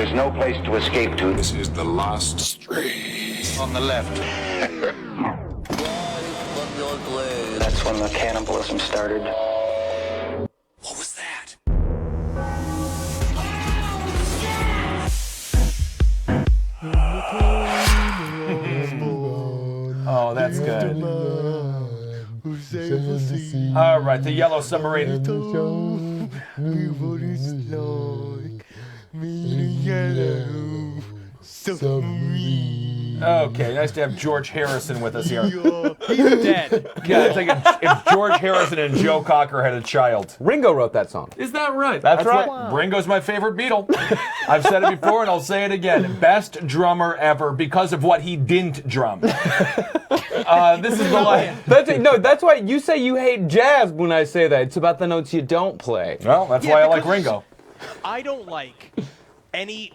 There's no place to escape to. This is the last street. On the left. That's when the cannibalism started. What was that? Oh, that's good. All right, the Yellow Submarine. Okay, nice to have George Harrison with us here. He's dead. Yeah, it's like if George Harrison and Joe Cocker had a child. Ringo wrote that song. Is that right? That's right. Why Ringo's my favorite Beatle. I've said it before and I'll say it again. Best drummer ever because of what he didn't drum. This is the last. That's why you say you hate jazz when I say that. It's about the notes you don't play. Well, that's why I like Ringo. I don't like any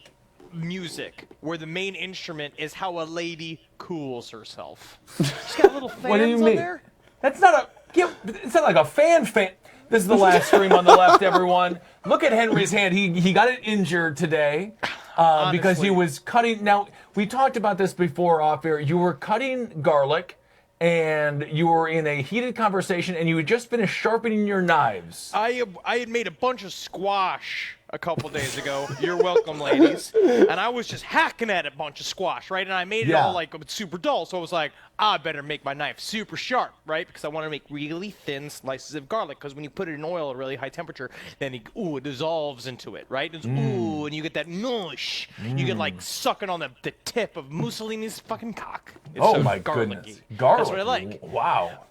music where the main instrument is how a lady cools herself. She's got little fans What do you on mean? there. That's not a. It's not like a fan. This is the last stream on the left, everyone. Look at Henry's hand. He got it injured today because he was cutting. Now we talked about this before off air. You were cutting garlic, and you were in a heated conversation, and you had just finished sharpening your knives. I had made a bunch of squash a couple days ago. You're welcome, ladies. And I was just hacking at a bunch of squash, right? And I made it all like super dull. So I was like, I better make my knife super sharp, right? Because I want to make really thin slices of garlic. Because when you put it in oil at really high temperature, then it dissolves into it, right? It's, and you get that mush. You get like sucking on the tip of Mussolini's fucking cock. It's Oh so my garlicky. goodness, garlic. That's what I like. Wow.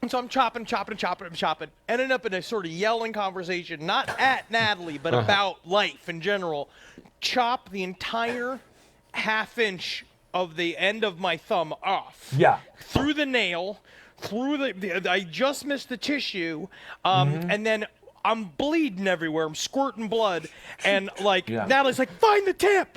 And so I'm chopping. Ended up in a sort of yelling conversation, not at Natalie, but about life in general. Chop the entire half-inch of the end of my thumb off. Yeah. Through the nail, I just missed the tissue, and then I'm bleeding everywhere. I'm squirting blood, and Natalie's like, find the tip.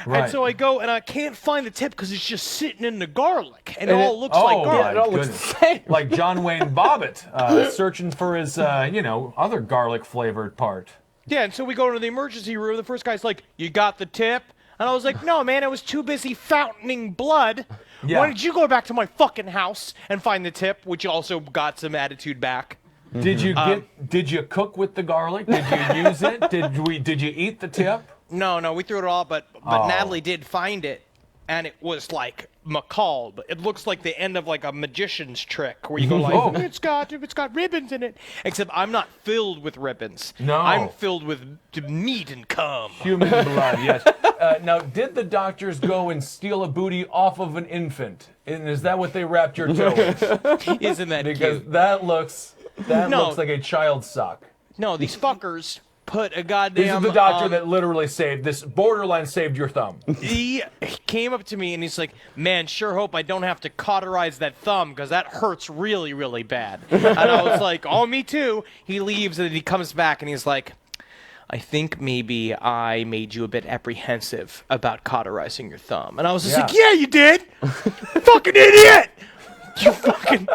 Right. And so I go, and I can't find the tip because it's just sitting in the garlic, and it all looks like garlic. It all looks the same. Like John Wayne Bobbitt searching for his, other garlic-flavored part. Yeah, and so we go into the emergency room. The first guy's like, you got the tip? And I was like, no, man, I was too busy fountaining blood. Yeah. Why don't you go back to my fucking house and find the tip, which also got some attitude back. Did you cook with the garlic? Did you use it? Did you eat the tip? No, we threw it all, but Natalie did find it, and it was like macabre. It looks like the end of like a magician's trick where you go like, it's got ribbons in it. Except I'm not filled with ribbons. No. I'm filled with meat and cum. Human blood, yes. Now, did the doctors go and steal a booty off of an infant? And is that what they wrapped your toe in? Isn't that Because cute? that looks looks like a child's sock. No, these fuckers put a goddamn... This is the doctor that literally borderline saved your thumb. He came up to me and he's like, man, sure hope I don't have to cauterize that thumb because that hurts really, really bad. And I was like, oh, me too. He leaves and then he comes back and he's like, I think maybe I made you a bit apprehensive about cauterizing your thumb. And I was just like, yeah, you did. Fucking idiot. You fucking...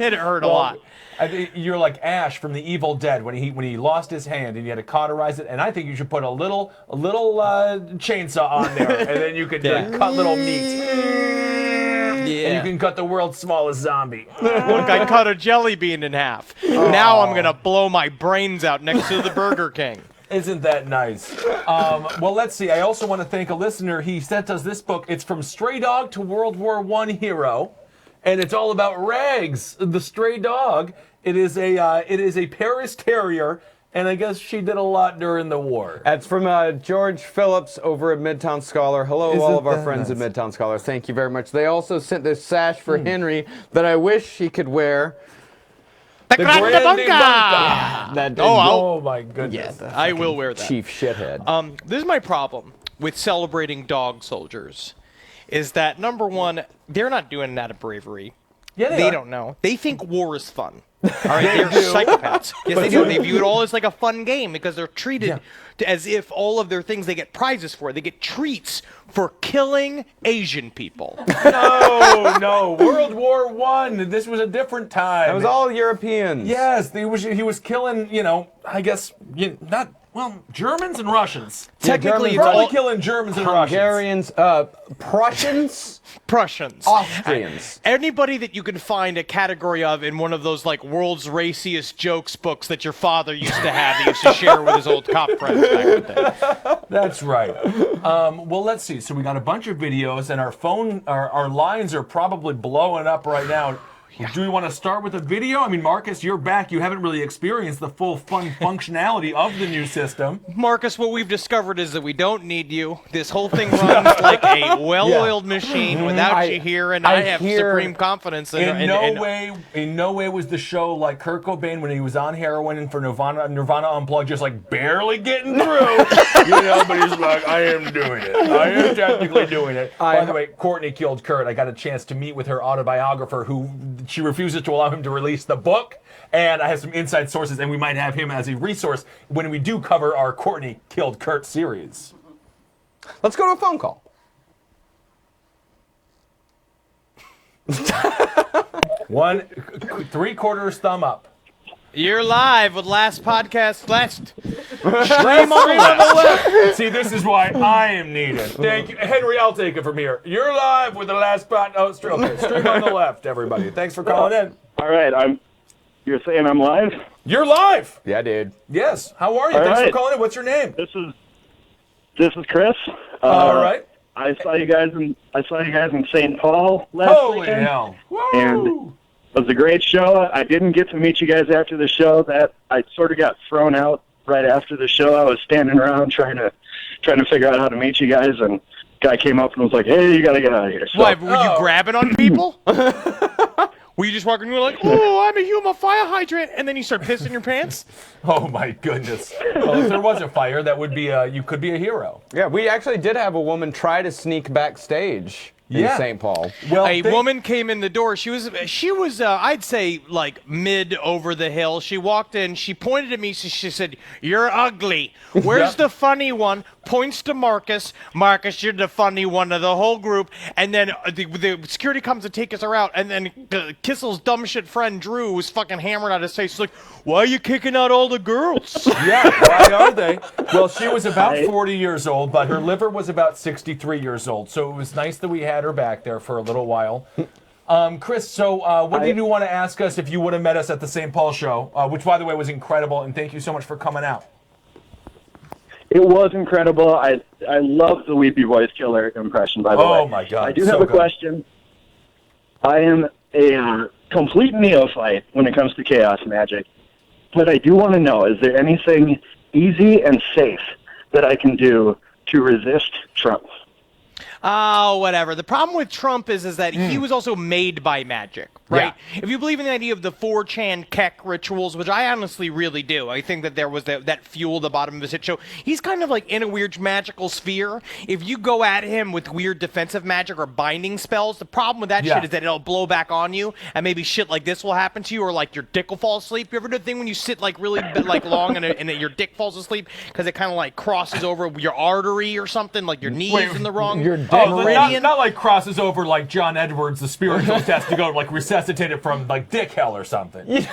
It hurt a lot. I think you're like Ash from The Evil Dead when he lost his hand and you had to cauterize it. And I think you should put a little chainsaw on there, and then you could cut little meat. And you can cut the world's smallest zombie. Look, I cut a jelly bean in half. Now I'm gonna blow my brains out next to the Burger King. Isn't that nice? Well, let's see. I also want to thank a listener. He sent us this book. It's From Stray Dog to World War I Hero. And it's all about Rags, the stray dog. It is a Paris Terrier, and I guess she did a lot during the war. That's from George Phillips over at Midtown Scholar. Hello, all of our friends at Midtown Scholar. Thank you very much. They also sent this sash for Henry that I wish he could wear. The Grande Bunga! Oh my goodness. Yeah, I will wear that. Chief shithead. This is my problem with celebrating dog soldiers. Is that, number one, they're not doing that out of bravery. Yeah, they don't know. They think war is fun. All right, they're psychopaths. Yes, they do. They view it all as like a fun game because they're treated as if all of their things they get prizes for. They get treats for killing Asian people. No. World War I. This was a different time. It was all Europeans. Yes, he was killing, I guess, not Well, Germans and Russians. Technically, Germans it's Probably all killing Germans and Russians. Hungarians, Prussians, Prussians. Austrians. Anybody that you can find a category of in one of those like world's raciest jokes books that your father used to have, that he used to share with his old cop friends back in the day. That's right. Well, let's see. So we got a bunch of videos, and our lines are probably blowing up right now. Do we want to start with a video? I mean, Marcus, you're back. You haven't really experienced the full functionality of the new system. Marcus, what we've discovered is that we don't need you. This whole thing runs like a well-oiled machine without you here, and I have supreme confidence In no way was the show like Kurt Cobain when he was on heroin and for Nirvana Unplugged, just like barely getting through, but he's like, I am doing it. I am technically doing it. By the way, Courtney killed Kurt. I got a chance to meet with her autobiographer who she refuses to allow him to release the book, and I have some inside sources, and we might have him as a resource when we do cover our Courtney Killed Kurt series. Let's go to a phone call. One, 3/4 thumb up. You're live with last stream on the left. See, this is why I am needed. Thank you. Henry, I'll take it from here. You're live with the last spot. Oh, stream on the left, everybody. Thanks for calling in. All right, you're saying I'm live? You're live. Yeah, dude. Yes. How are you? All Thanks for right. calling in. What's your name? This is Chris. All right. I saw you guys in St. Paul last Holy weekend. hell. And Woo. it was a great show. I didn't get to meet you guys after the show. That I sort of got thrown out right after the show. I was standing around trying to figure out how to meet you guys, and guy came up and was like, "Hey, you got to get out of here." So, Why, were you grabbing on people? Were you just walking around like, oh, I'm a human fire hydrant, and then you start pissing your pants? Oh my goodness. Well, if there was a fire, that would be you could be a hero. Yeah, we actually did have a woman try to sneak backstage in St. Paul. Well, A woman came in the door. She was I'd say like mid over the hill. She walked in. She pointed at me. She said, "You're ugly. Where's the funny one?" Points to Marcus. Marcus, you're the funny one of the whole group. And then the security comes to take us out. And then Kissel's dumb shit friend Drew was fucking hammered out his face. He's like, "Why are you kicking out all the girls?" Yeah, why are they? Well, she was about 40 years old, but her liver was about 63 years old. So it was nice that we had her back there for a little while. Chris, so what did you want to ask us if you would have met us at the St. Paul show, which, by the way, was incredible, and thank you so much for coming out. it was incredible. I love the Weepy Voice Killer impression, by the way. Oh, my God. I do so have a good. question. I am a complete neophyte when it comes to chaos magic, but I do want to know, is there anything easy and safe that I can do to resist Trump? Oh, whatever. The problem with Trump is that he was also made by magic, right? Yeah. If you believe in the idea of the 4chan Keck rituals, which I honestly really do, I think that there was that fuel at the bottom of his hit show. He's kind of like in a weird magical sphere. If you go at him with weird defensive magic or binding spells, the problem with that shit is that it'll blow back on you, and maybe shit like this will happen to you, or like your dick will fall asleep. You ever do a thing when you sit like really like long and your dick falls asleep because it kind of like crosses over your artery or something, like your knee is in the wrong. Not like crosses over like John Edwards, the spiritual test to go like resuscitate it from like dick hell or something.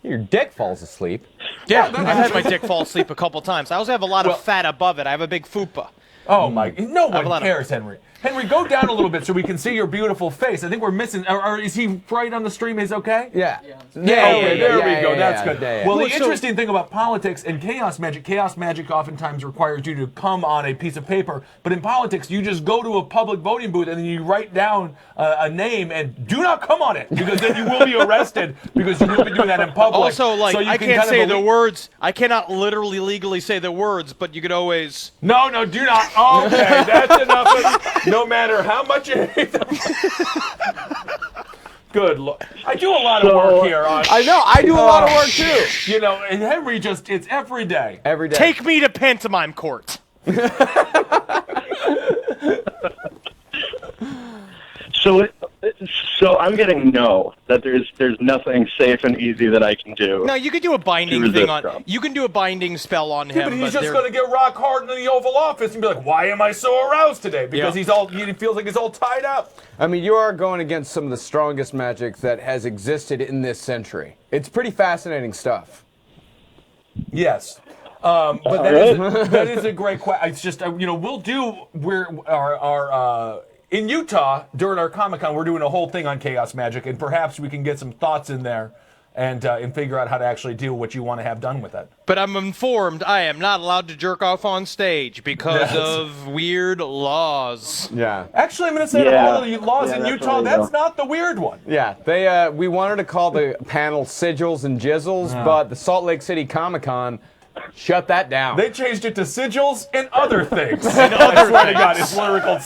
Your dick falls asleep. Yeah, I've had my dick fall asleep a couple times. I also have a lot of fat above it. I have a big fupa. Oh my! No I have a one lot of- cares, Henry. Henry, go down a little bit so we can see your beautiful face. I think we're missing. Or is he right on the stream? He's okay. Yeah. Okay, there we go. That's good. Yeah. Well, the So- interesting thing about politics and chaos magic oftentimes requires you to come on a piece of paper. But in politics, you just go to a public voting booth and then you write down a name and do not come on it because then you will be arrested because you will be doing that in public. Also, like, So you I can can't kind of say the elite- words. I cannot literally legally say the words, but you could always. No, do not. Okay, that's enough. No matter how much you hate them. Good Lord. I do a lot of work here. I know. I do a lot of work too. You know, and Henry it's every day. Every day. Take me to pantomime court. So I'm getting that there's nothing safe and easy that I can do. No, you could do a binding resist thing on. Trump. You can do a binding spell on Yeah, him. but he's just there- going to get rock hard in the Oval Office and be like, why am I so aroused today? Because he feels like he's all tied up. I mean, you are going against some of the strongest magic that has existed in this century. It's pretty fascinating stuff. Yes. But that is a great question. It's just we'll do our in Utah during our Comic-Con, we're doing a whole thing on chaos magic, and perhaps we can get some thoughts in there and figure out how to actually do what you want to have done with it. But I'm informed I am not allowed to jerk off on stage because of weird laws. Yeah. Actually, I'm going to say the whole laws in Utah, that's not the weird one. Yeah, we wanted to call the panel Sigils and Jizzles, but the Salt Lake City Comic-Con shut that down. They changed it to sigils and other things. I swear to God, it's lyrical.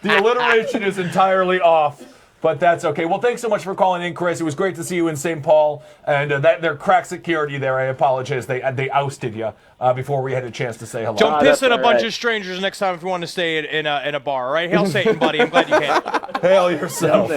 The alliteration is entirely off. But that's okay. Well, thanks so much for calling in, Chris. It was great to see you in St. Paul. And there crack security there. I apologize. They ousted you before we had a chance to say hello. Don't piss in a bunch of strangers next time if you want to stay in a bar, all right? Hail Satan, buddy. I'm glad you came. Hail yourself.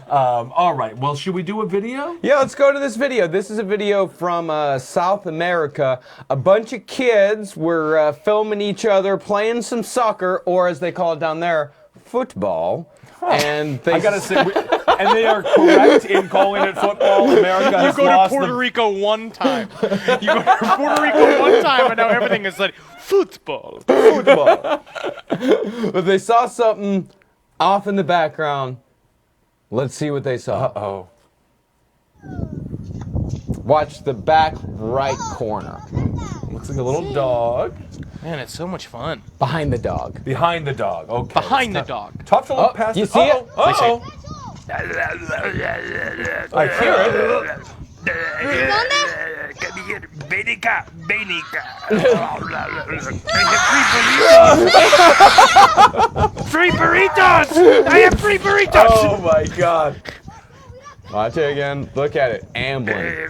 All right. Well, should we do a video? Yeah, let's go to this video. This is a video from South America. A bunch of kids were filming each other playing some soccer, or as they call it down there, football. And they I gotta say, and they are correct in calling it football. America has You go to lost Puerto Rico one time. You go to Puerto Rico one time, and now everything is like football. Football. But they saw something off in the background. Let's see what they saw. Uh-oh. Watch the back right corner. Looks like a little dog. Man, it's so much fun. Behind the dog. Behind the dog. Okay. Behind the dog. Tough to look past you it. see it? Uh-oh. I hear it. Benica. Free burritos! I have free burritos! Oh my God. Watch it again. Look at it. Ambling.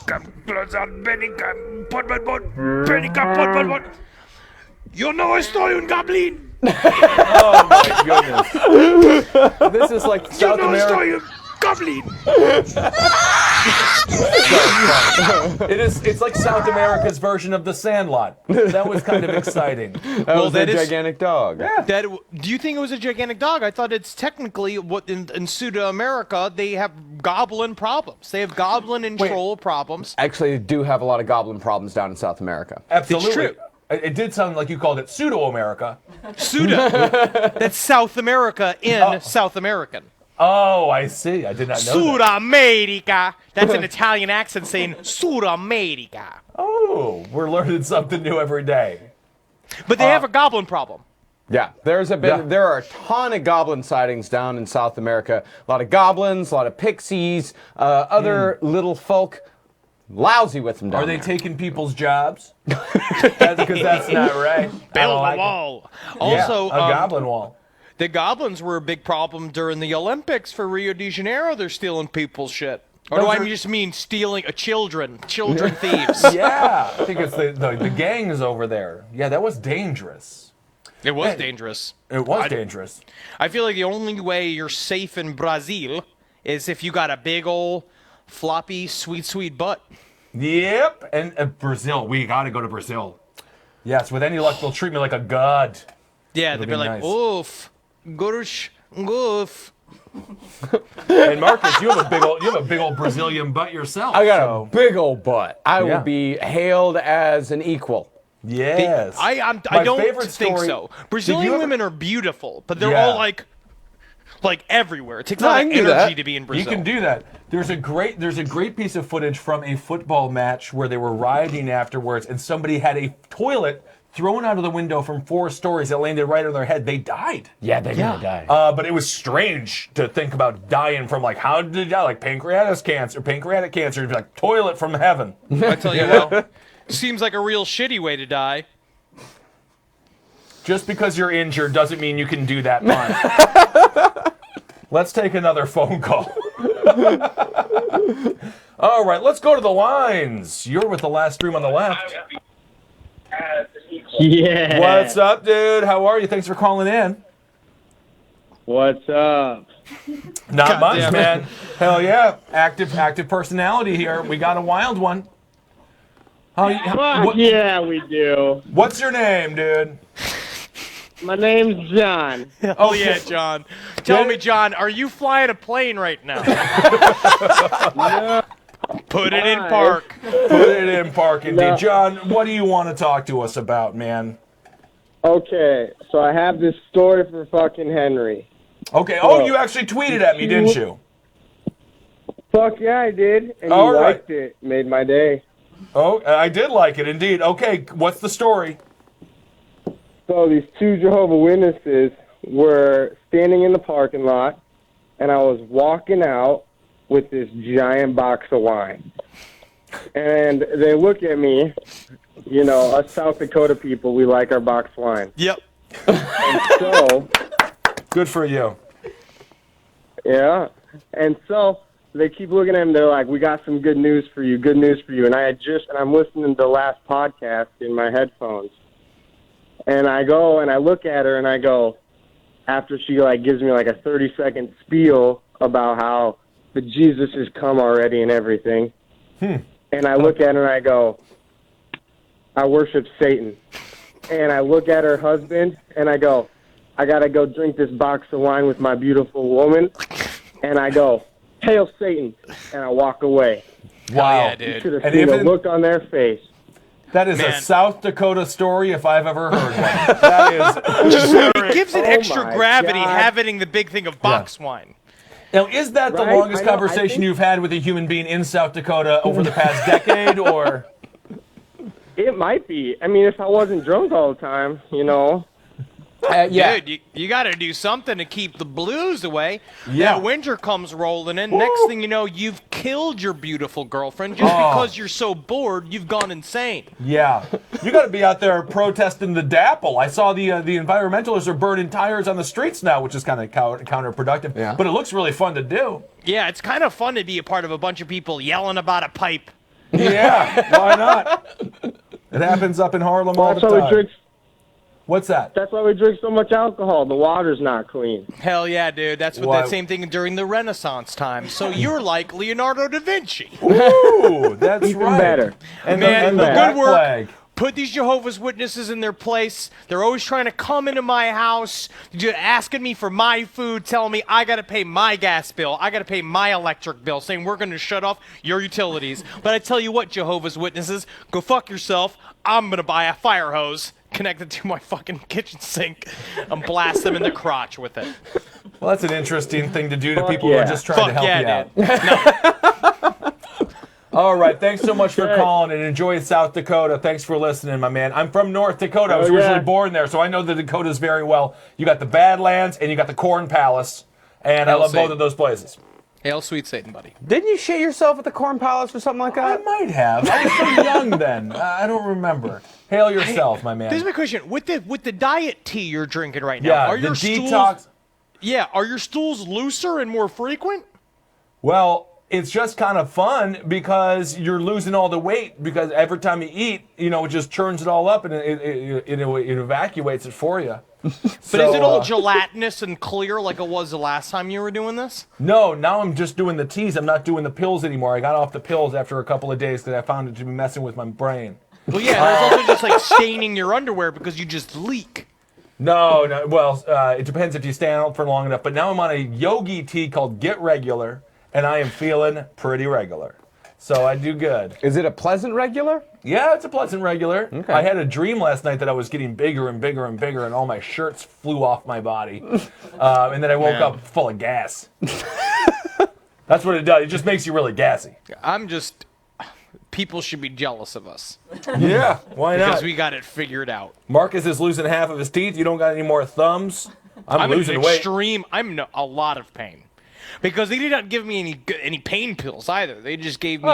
Come close on Benica. Benica. Yo no estoy un Goblin! Oh my goodness. This is like Yo South no America. estoy un Goblin! It's like South America's version of the Sandlot. That was kind of exciting. That was a gigantic dog. Do you think it was a gigantic dog? I thought it's technically what in Pseudo America they have goblin problems. They have goblin and troll problems. Actually, they do have a lot of goblin problems down in South America. Absolutely. It's true. It did sound like you called it Pseudo-America. Pseudo. That's South America in South American. Oh, I see. I did not know Sud that. America. That's an Italian accent saying Sud America. Oh, we're learning something new every day. But they have a goblin problem. Yeah, there are a ton of goblin sightings down in South America. A lot of goblins, a lot of pixies, other little folk. Lousy with them down Are they there. taking people's jobs? Because that's not right. Build like a wall. It. Also, Yeah, a goblin wall. the goblins were a big problem during the Olympics for Rio de Janeiro. They're stealing people's shit. Or do I just mean stealing children thieves? Yeah, I think it's the gangs over there. Yeah, that was dangerous. It was dangerous. It was dangerous. I feel like the only way you're safe in Brazil is if you got a big old floppy, sweet butt. Yep, and Brazil. We got to go to Brazil. Yes, with any luck, they'll treat me like a god. Yeah, It'll they'd be be like, nice. oof, goosh, goof. And Marcus, you have a big old Brazilian butt yourself. I got a big old butt. I Yeah. will be hailed as an equal. Yes. I My don't favorite think story- so. Did Brazilian you ever- women are beautiful, but they're Yeah. all like everywhere. It takes a No, lot I of can do energy that. to be in Brazil. You can do that. There's a great piece of footage from a football match where they were rioting afterwards, and somebody had a toilet thrown out of the window from 4 stories that landed right on their head. They died. Yeah, they're gonna die. But it was strange to think about dying from, like, how did they die? Like pancreatic cancer, like toilet from heaven. I tell you what, seems like a real shitty way to die. Just because you're injured doesn't mean you can do that much. Let's take another phone call. All right, let's go to the lines. You're with the last stream on the left. Yeah. What's up, dude? How are you? Thanks for calling in. What's up? Not much, damn it. man. Hell yeah. Active personality here. We got a wild one. Fuck yeah, we do. What's your name, dude? My name's John. Oh yeah, John. Tell me, John, are you flying a plane right now? Put it in Bye. park. Put it in park, indeed. No. John, what do you want to talk to us about, man? Okay, so I have this story for fucking Henry. Okay. Oh, you actually tweeted at me, didn't you? Fuck yeah, I did, and All you right. liked it. Made my day. Oh, I did like it, indeed. Okay, what's the story? So these two Jehovah Witnesses were standing in the parking lot, and I was walking out with this giant box of wine. And they look at me, you know, us South Dakota people, we like our boxed wine. Yep. And so, Good for you. yeah, and so they keep looking at him, they're like, we got some good news for you, good news for you. And I'm listening to the last podcast in my headphones. And I go and I look at her and I go, after she like gives me like a 30-second spiel about how the Jesus has come already and everything. And I look at her and I go, I worship Satan. And I look at her husband and I go, I gotta go drink this box of wine with my beautiful woman. And I go, Hail Satan. And I walk away. Wow. yeah, dude. You should have And seen the even- look on their face. That is a Man. South Dakota story if I've ever heard one. That is. It gives it Oh extra my gravity God. having the big thing of box wine. Now, is that the Right? longest I know, I conversation think- you've had with a human being in South Dakota over the past decade, or? It might be. I mean, if I wasn't drunk all the time, you know. Yeah. Dude, you got to do something to keep the blues away. Yeah. That winter comes rolling in. Next thing you know, you've killed your beautiful girlfriend just Oh. because you're so bored. You've gone insane. Yeah, you got to be out there protesting the DAPL. I saw the environmentalists are burning tires on the streets now, which is kind of counterproductive. Yeah. But it looks really fun to do. Yeah, it's kind of fun to be a part of a bunch of people yelling about a pipe. Yeah, why not? It happens up in Harlem all the That's why we time. drink. What's that? That's why we drink so much alcohol. The water's not clean. Hell yeah, dude. That's what Why- that same thing during the Renaissance time. So you're like Leonardo da Vinci. Ooh, that's Even right. better. And Man, the good Black work. Flag. Put these Jehovah's Witnesses in their place. They're always trying to come into my house, asking me for my food, telling me I got to pay my gas bill, I got to pay my electric bill, saying we're going to shut off your utilities. But I tell you what, Jehovah's Witnesses, go fuck yourself. I'm going to buy a fire hose connected to my fucking kitchen sink and blast them in the crotch with it. Well, that's an interesting thing to do to Fuck people who are yeah. just trying to Fuck help you yeah, out. All right, thanks so much for Okay. calling and enjoy South Dakota. Thanks for listening, my man. I'm from North Dakota. I was Oh, yeah. originally born there, so I know the Dakotas very well. You got the Badlands and you got the Corn Palace, and I Hail love both Satan. of those places. Hail, sweet Satan, buddy. Didn't you shit yourself at the Corn Palace or something like I that? might have. I was so young then. I don't remember. Hail yourself, my man. This is my question. With the diet tea you're drinking right now, Yeah, are the your stools, detox. Yeah, are your stools looser and more frequent? Well, it's just kind of fun because you're losing all the weight because every time you eat, you know, it just churns it all up and it evacuates it for you. But is it all gelatinous and clear like it was the last time you were doing this? No, now I'm just doing the teas. I'm not doing the pills anymore. I got off the pills after a couple of days because I found it to be messing with my brain. Well, yeah, that's also just like staining your underwear because you just leak. No. Well, it depends if you stay out for long enough. But now I'm on a yogi tea called Get Regular, and I am feeling pretty regular. So I do good. Is it a pleasant regular? Yeah, it's a pleasant regular. Okay. I had a dream last night that I was getting bigger and bigger and bigger, and all my shirts flew off my body. And then I woke up full of gas. That's what it does. It just makes you really gassy. People should be jealous of us Yeah, why not? because we got it figured out. Marcus is losing half of his teeth. You don't got any more thumbs. I'm in losing weight. I'm in a lot of pain. Because they did not give me any pain pills either. They just gave me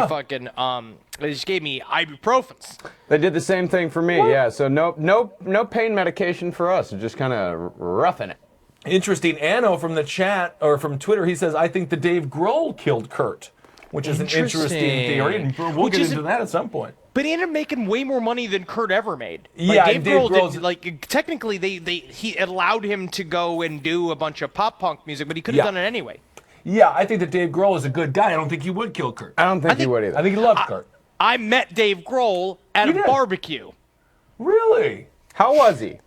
they just gave me ibuprofens. They did the same thing for me. Yeah. So no pain medication for us. Just kind of roughing it. Interesting. Anno from the chat or from Twitter, he says, I think the Dave Grohl killed Kurt, which is an interesting theory. And we'll Which get is into that at some point. But he ended up making way more money than Kurt ever made. Yeah, Dave Dave Grohl Grohl's- did, like technically he allowed him to go and do a bunch of pop punk music, but he could have Yeah. done it anyway. Yeah, I think that Dave Grohl is a good guy. I don't think he would kill Kurt. I don't think he think- would either. I think he loved Kurt. I met Dave Grohl at You a did? barbecue. Really? How was he?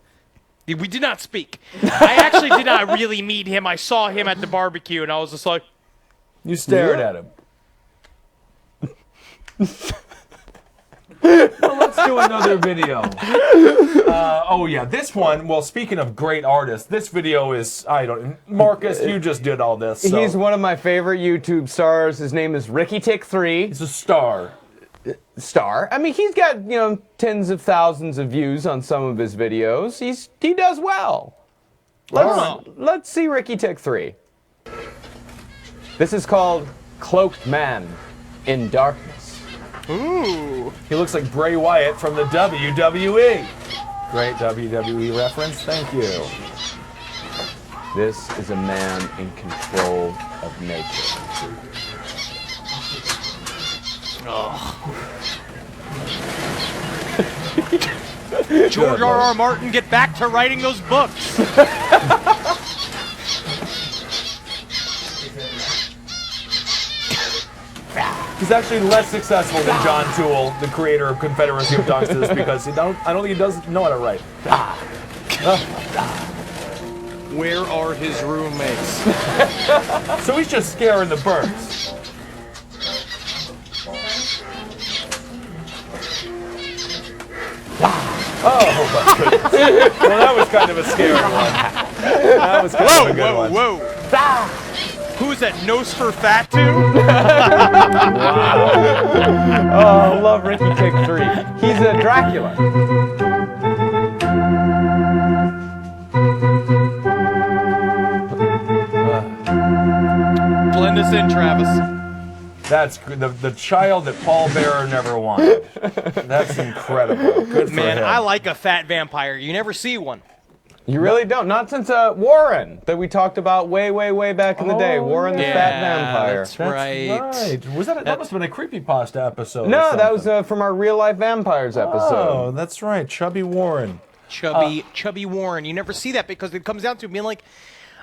We did not speak. I actually did not really meet him. I saw him at the barbecue, and I was just like, You stared at him. Well, let's do another video. Oh yeah, this one. Well, speaking of great artists, this video is Marcus, you just did all this. So. He's one of my favorite YouTube stars. His name is Ricky3. He's a star. I mean, he's got tens of thousands of views on some of his videos. He does well. Let's see Ricky3. This is called Cloaked Man in Darkness. Ooh. He looks like Bray Wyatt from the WWE. Great WWE reference, thank you. This is a man in control of nature. George R.R. Martin, get back to writing those books. He's actually less successful than John Toole, the creator of Confederacy of Youngsters, because I don't think he does know how to write. Where are his roommates? So he's just scaring the birds. Oh, my goodness. Well, that was kind of a scary one. That was kind of a good one. Whoa. Who's that Nosferatu? Oh, I love Ricky3. He's a Dracula. Blend us in, Travis. That's the child that Paul Bearer never wanted. That's incredible. Good for Man, him. I like a fat vampire. You never see one. You really don't. Not since Warren that we talked about way back in the day. Warren the Fat Vampire. That's right. Was that must have been a creepypasta episode? No, that was from our Real Life Vampires episode. Oh, that's right. Chubby Warren. Chubby Warren. You never see that because it comes down to being like,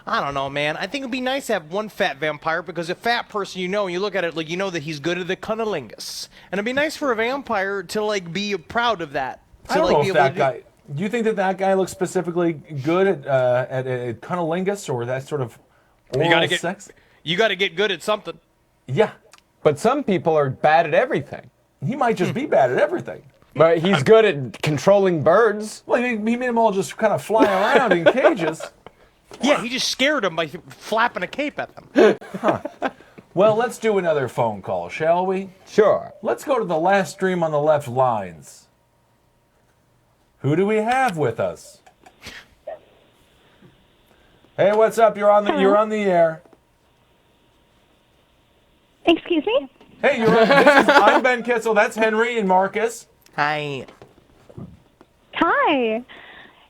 I don't know, man. I think it'd be nice to have one fat vampire because a fat person, and you look at it like you know that he's good at the cunnilingus, and it'd be nice for a vampire to like be proud of that. I don't know if that guy. Do you think that guy looks specifically good at cunnilingus or that sort of oral sex? You got to get good at something. Yeah, but some people are bad at everything. He might just be bad at everything. But he's good at controlling birds. Well, he made them all just kind of fly around in cages. Yeah, he just scared them by flapping a cape at them. Huh. Well, let's do another phone call, shall we? Sure. Let's go to the last stream on the left lines. Who do we have with us? Hey, what's up? You're on the air. Excuse me? Hey, I'm Ben Kitzel. That's Henry and Marcus. Hi. Hi.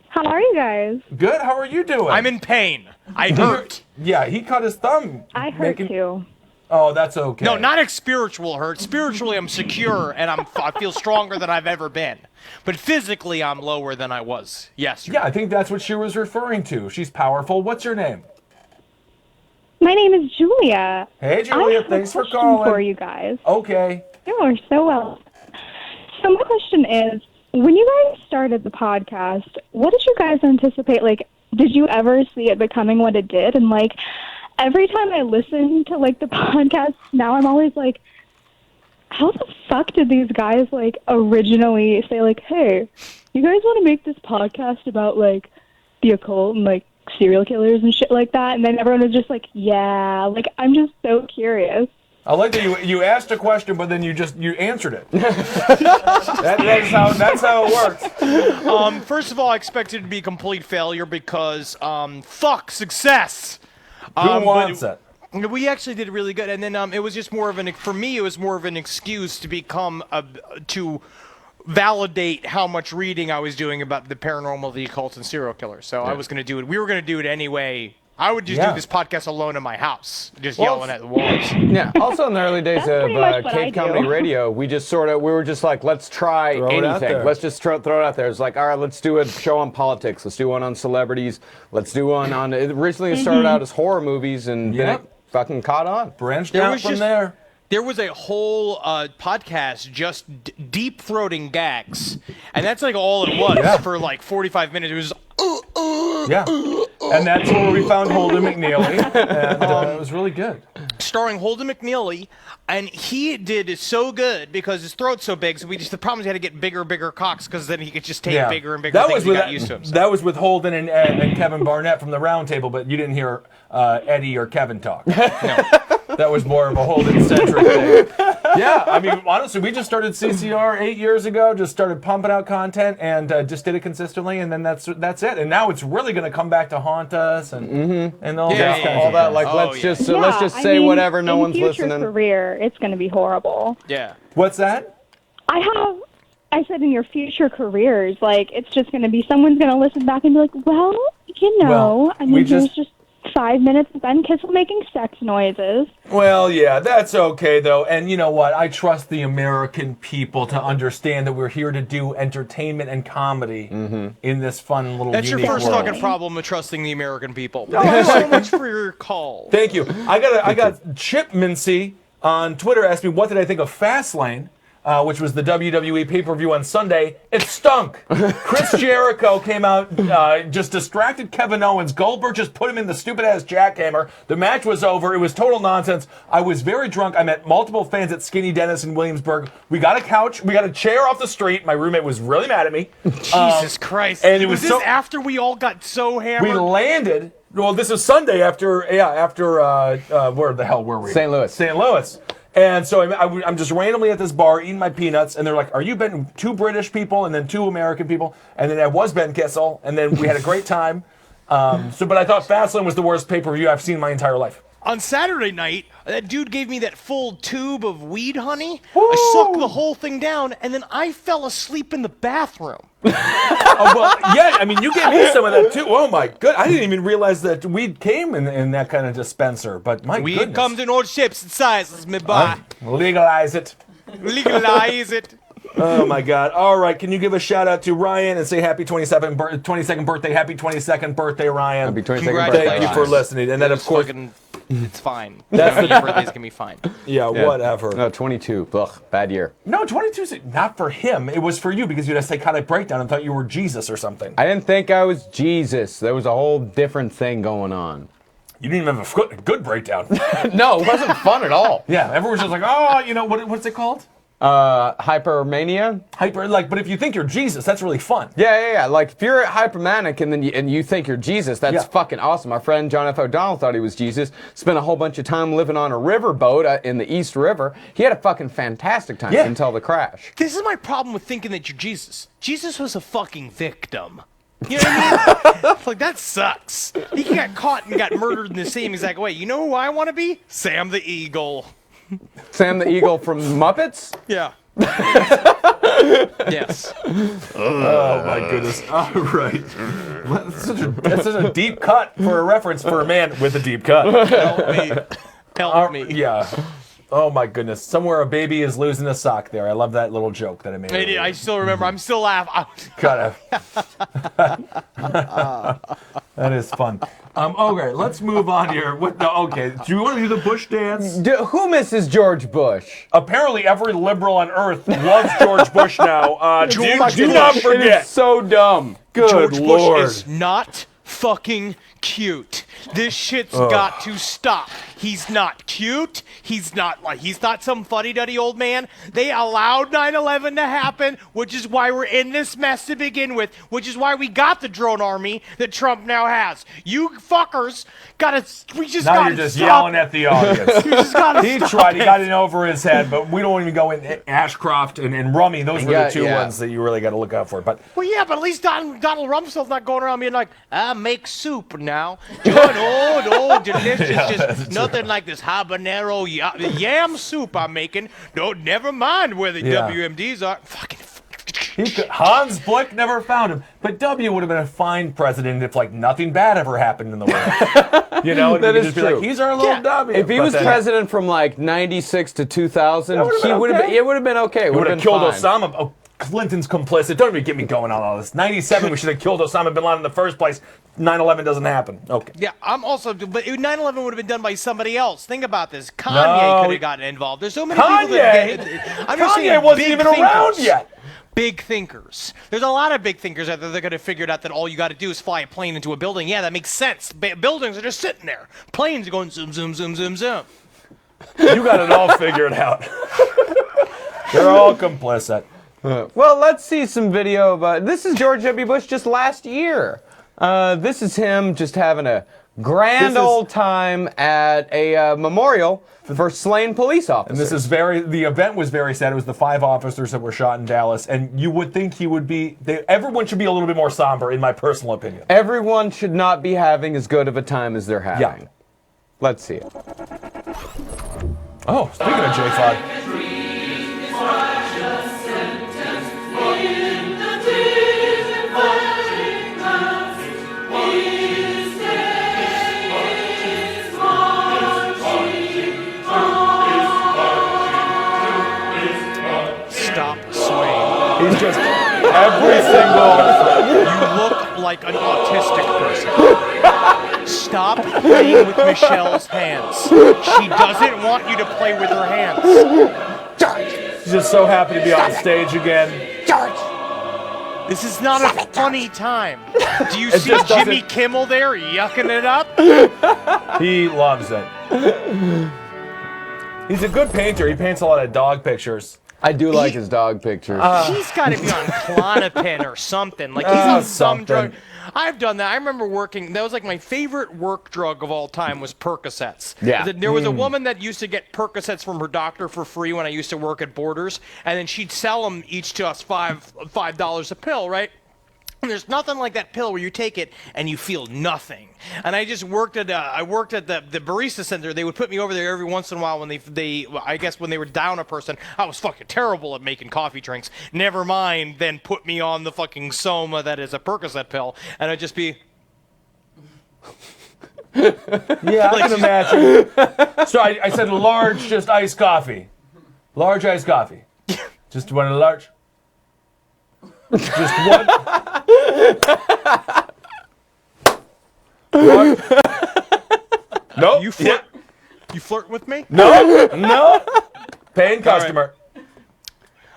How are you guys? Good. How are you doing? I'm in pain. I hurt. Yeah, he cut his thumb. I hurt too. Oh, that's okay. No, not a spiritual hurt. Spiritually, I'm secure and I feel stronger than I've ever been. But physically, I'm lower than I was yesterday. Yeah, I think that's what she was referring to. She's powerful. What's your name? My name is Julia. Hey, Julia. Thanks for calling. For you guys. Okay. You are so well. So my question is, when you guys started the podcast, what did you guys anticipate? Like, did you ever see it becoming what it did? And like, every time I listen to like the podcast now, I'm always like, how the fuck did these guys like originally say like, hey, you guys want to make this podcast about like the occult and like serial killers and shit like that? And then everyone was just like, yeah, like I'm just so curious. I like that you asked a question, but then you answered it. that's how it works. First of all, I expected it to be a complete failure because fuck success. Who wants it? We actually did really good, and then it was just more of for me, it was more of an excuse to to validate how much reading I was doing about the paranormal, the occult, and serial killers. So I was going to do it. We were going to do it anyway. I would just do this podcast alone in my house, just yelling at the walls. Yeah. Also, in the early days of Cave Comedy Radio, we were just like, let's try anything. Let's just throw it out there. It's like, all right, let's do a show on politics. Let's do one on celebrities. Let's do one on. Originally, it started out as horror movies, and then it fucking caught on. Branched out from there. There was a whole podcast just deep-throating gags, and that's like all it was for like 45 minutes. It was and that's where we found Holden McNeely, and it was really good. starring Holden McNeely, and he did so good because his throat's so big. So the problem is he had to get bigger cocks because then he could just take bigger and bigger things. He got used to him. So. That was with Holden and Kevin Barnett from the Round Table, but you didn't hear Eddie or Kevin talk. No. That was more of a Holden-centric thing. Yeah, I mean, honestly, we just started CCR 8 years ago, just started pumping out content, and just did it consistently, and then that's it. And now it's really going to come back to haunt us and all that. Like, let's just say whatever. No one's listening. In your career, it's going to be horrible. Yeah. What's that? I said in your future careers, like, it's just going to be someone's going to listen back and be like, well, I mean, there's just 5 minutes of Ben Kissel making sex noises. Well, yeah, that's okay, though. And you know what? I trust the American people to understand that we're here to do entertainment and comedy in this fun little That's your first world. fucking problem with trusting the American people. Thank you so much for your call. Thank you. I got Chip Mincy on Twitter asked me, what did I think of Fastlane? Which was the WWE pay-per-view on Sunday. It stunk. Chris Jericho came out, just distracted Kevin Owens. Goldberg just put him in the stupid-ass jackhammer. The match was over. It was total nonsense. I was very drunk. I met multiple fans at Skinny Dennis in Williamsburg. We got a couch. We got a chair off the street. My roommate was really mad at me. Jesus Christ. And it was this after we all got so hammered? We landed. Well, this was Sunday after where the hell were we? St. Louis. St. Louis. And so I'm just randomly at this bar eating my peanuts, and they're like, "Are you Ben?" 2 British people and then 2 American people, and then I was Ben Kissel, and then we had a great time. But I thought Fastlane was the worst pay-per-view I've seen in my entire life. On Saturday night, that dude gave me that full tube of weed honey. I sucked the whole thing down, and then I fell asleep in the bathroom. I mean, you gave me some of that too. Oh my good! I didn't even realize that weed came in that kind of dispenser. But my weed goodness, comes in all shapes and sizes, me boy. Legalize it. Legalize it. Oh my God! All right, can you give a shout out to Ryan and say happy 22nd birthday? Happy 22nd birthday, Ryan! Happy 22nd birthday! Thank you for listening. And then of course. It's fine. Your birthday's gonna be fine. Yeah, whatever. No, 22. Ugh, bad year. No, 22's not for him. It was for you because you had a psychotic breakdown and thought you were Jesus or something. I didn't think I was Jesus. There was a whole different thing going on. You didn't even have a good breakdown. No, it wasn't fun at all. Yeah, everyone's just like, oh, you know, what's it called? Hypermania? But if you think you're Jesus, that's really fun. Yeah. Like, if you're hypermanic and you think you're Jesus, that's fucking awesome. Our friend John F. O'Donnell thought he was Jesus, spent a whole bunch of time living on a riverboat in the East River. He had a fucking fantastic time until the crash. This is my problem with thinking that you're Jesus. Jesus was a fucking victim. You know what I mean? Like, that sucks. He got caught and got murdered in the same exact way. You know who I want to be? Sam the Eagle. Sam the Eagle from Muppets? Yeah. Yes. Oh my goodness. All right. That's such a deep cut for a reference for a man with a deep cut. Help me. Help me. Yeah. Oh my goodness. Somewhere a baby is losing a sock there. I love that little joke that I made. I still remember. I'm still laughing. Kind of. That is fun. Okay, let's move on here. Okay, do you want to do the Bush dance? Who misses George Bush? Apparently, every liberal on earth loves George Bush now. Do not forget. It is so dumb. Good George Lord. Bush is not fucking cute. This shit's got to stop. He's not cute. He's not some fuddy-duddy old man. They allowed 9/11 to happen, which is why we're in this mess to begin with, which is why we got the drone army that Trump now has. You fuckers gotta Now you're just yelling at the audience. You just gotta He stop tried. He it. got in over his head, but we don't even go in Ashcroft and Rummy. Those were the two ones that you really got to look out for. But Well, yeah, but at least Donald Rumsfeld's not going around being like, I make soup now. Good, delicious. Just nothing like this habanero yam soup I'm making. No, never mind where the WMDs are. Fucking. Hans Blick never found him. But W would have been a fine president if nothing bad ever happened in the world. You know, that is true. true. He's our little W. If he was president from 96 to 2000, he would have been. It would have been okay. It would have killed Osama. Oh, Clinton's complicit. Don't even get me going on all this. 97, we should have killed Osama bin Laden in the first place. 9/11 doesn't happen. Okay. Yeah, I'm also. But 9/11 would have been done by somebody else. Think about this. Kanye could have gotten involved. There's so many people that. Kanye wasn't even around yet. Big thinkers. There's a lot of big thinkers out there that could have figured out that all you got to do is fly a plane into a building. Yeah, that makes sense. Buildings are just sitting there. Planes are going zoom, zoom, zoom, zoom, zoom. You got it all figured out. They're all complicit. Well, let's see some video of. This is George W. Bush just last year. This is him just having a grand old time at a memorial for slain police officers. And this is the event was very sad. It was the 5 officers that were shot in Dallas, and you would think he would be, everyone should be a little bit more somber, in my personal opinion. Everyone should not be having as good of a time as they're having. Yeah. Let's see it. Oh, speaking of J-Fod. He's just every single. You look like an autistic person. Stop playing with Michelle's hands. She doesn't want you to play with her hands. He's just so happy to be on stage again. George! This is not a funny time. Do you see just Jimmy Kimmel there yucking it up? He loves it. He's a good painter. He paints a lot of dog pictures. I do like his dog pictures. He's got to be on Klonopin or something. Like, he's on some drug. I've done that. I remember working. That was like my favorite work drug of all time was Percocets. Yeah. There was a woman that used to get Percocets from her doctor for free when I used to work at Borders, and then she'd sell them each to us $5 a pill, right? And there's nothing like that pill where you take it and you feel nothing. And I just worked at the barista center. They would put me over there every once in a while when I guess when they were down a person. I was fucking terrible at making coffee drinks. Never mind, then put me on the fucking Soma that is a Percocet pill, and I'd just be. Yeah, I can imagine. So I said large, just iced coffee. Large iced coffee. Just one large. Just one. Nope. You flirt. You flirt with me? No. Paying customer.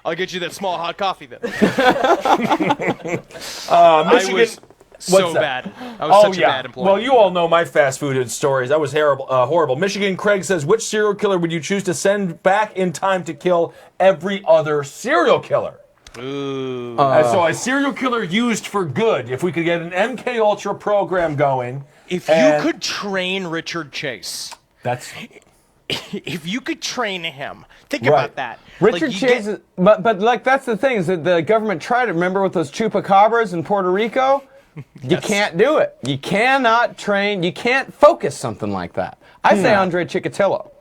I'll get you that small hot coffee then. Michigan. I was so that? bad. I was such a bad employee. Well, you all know my fast food stories. That was horrible. Michigan Craig says, which serial killer would you choose to send back in time to kill every other serial killer? Ooh. So a serial killer used for good. If we could get an MK Ultra program going. If you could train Richard Chase. If you could train him, think about that. Richard Chase, but like that's the thing is that the government tried it. Remember with those chupacabras in Puerto Rico? You can't do it. You cannot train. You can't focus something like that. I say Andre Chikatilo.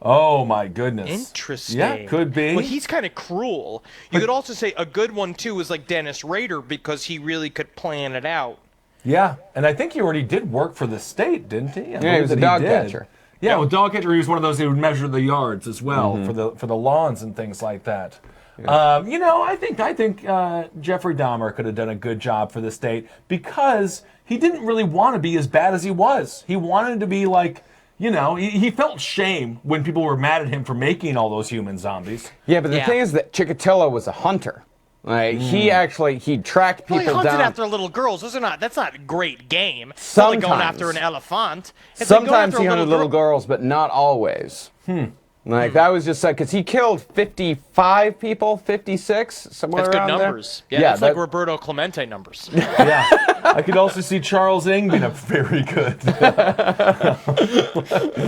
Oh my goodness. Interesting. Yeah, could be. Well, he's kind of cruel. You could also say a good one too is like Dennis Rader because he really could plan it out. Yeah, and I think he already did work for the state, didn't he? He was a dog catcher. Yeah, well, dog catcher. He was one of those who would measure the yards as well for the lawns and things like that. Yeah. I think Jeffrey Dahmer could have done a good job for the state because he didn't really want to be as bad as he was. He wanted to be like, he felt shame when people were mad at him for making all those human zombies. Yeah, but the thing is that Chikatilo was a hunter. Like he tracked people he hunted down. after little girls. That's not great game. It's Sometimes. not like going after an elephant. It's Sometimes like he hunted little girls, but not always. Like that was just like because he killed 55 people, 56 somewhere That's good around numbers. There. Yeah, that's like Roberto Clemente numbers. Yeah, I could also see Charles Ng being a very good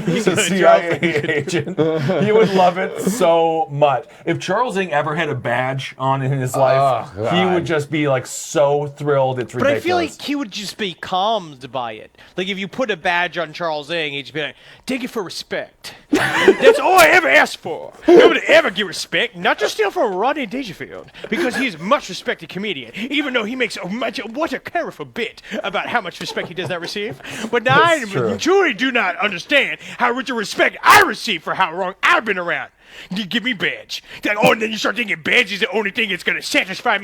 He's a CIA agent. He would love it so much. If Charles Ng ever had a badge on in his life, he would just be like so thrilled. It's ridiculous. But I feel like he would just be calmed by it. Like if you put a badge on Charles Ng, he'd just be like, "Take it for respect." That's all I ever asked for. Nobody ever give respect, not just steal from Rodney Dangerfield, because he's a much respected comedian, even though he makes what a colorful bit about how much respect he does not receive. But now I truly do not understand how much respect I receive for how long I've been around. You give me badge. And then you start thinking badge is the only thing that's going to satisfy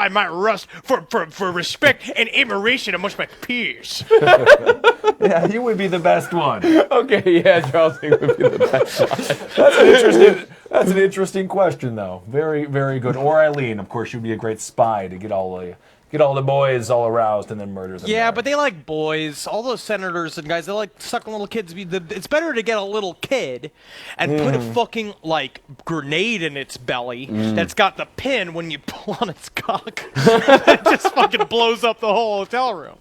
my lust for respect and admiration amongst my peers. Yeah, you would be the best one. Okay, yeah, Charles Ng would be the best one. That's an interesting question, though. Very, very good. Or Eileen, of course, she'd be a great spy to get all the Get all the boys all aroused and then murder them. Yeah, there. but they like boys. All those senators and guys, they like sucking little kids. It's better to get a little kid and put a fucking, like, grenade in its belly that's got the pin when you pull on its cock. It just fucking blows up the whole hotel room.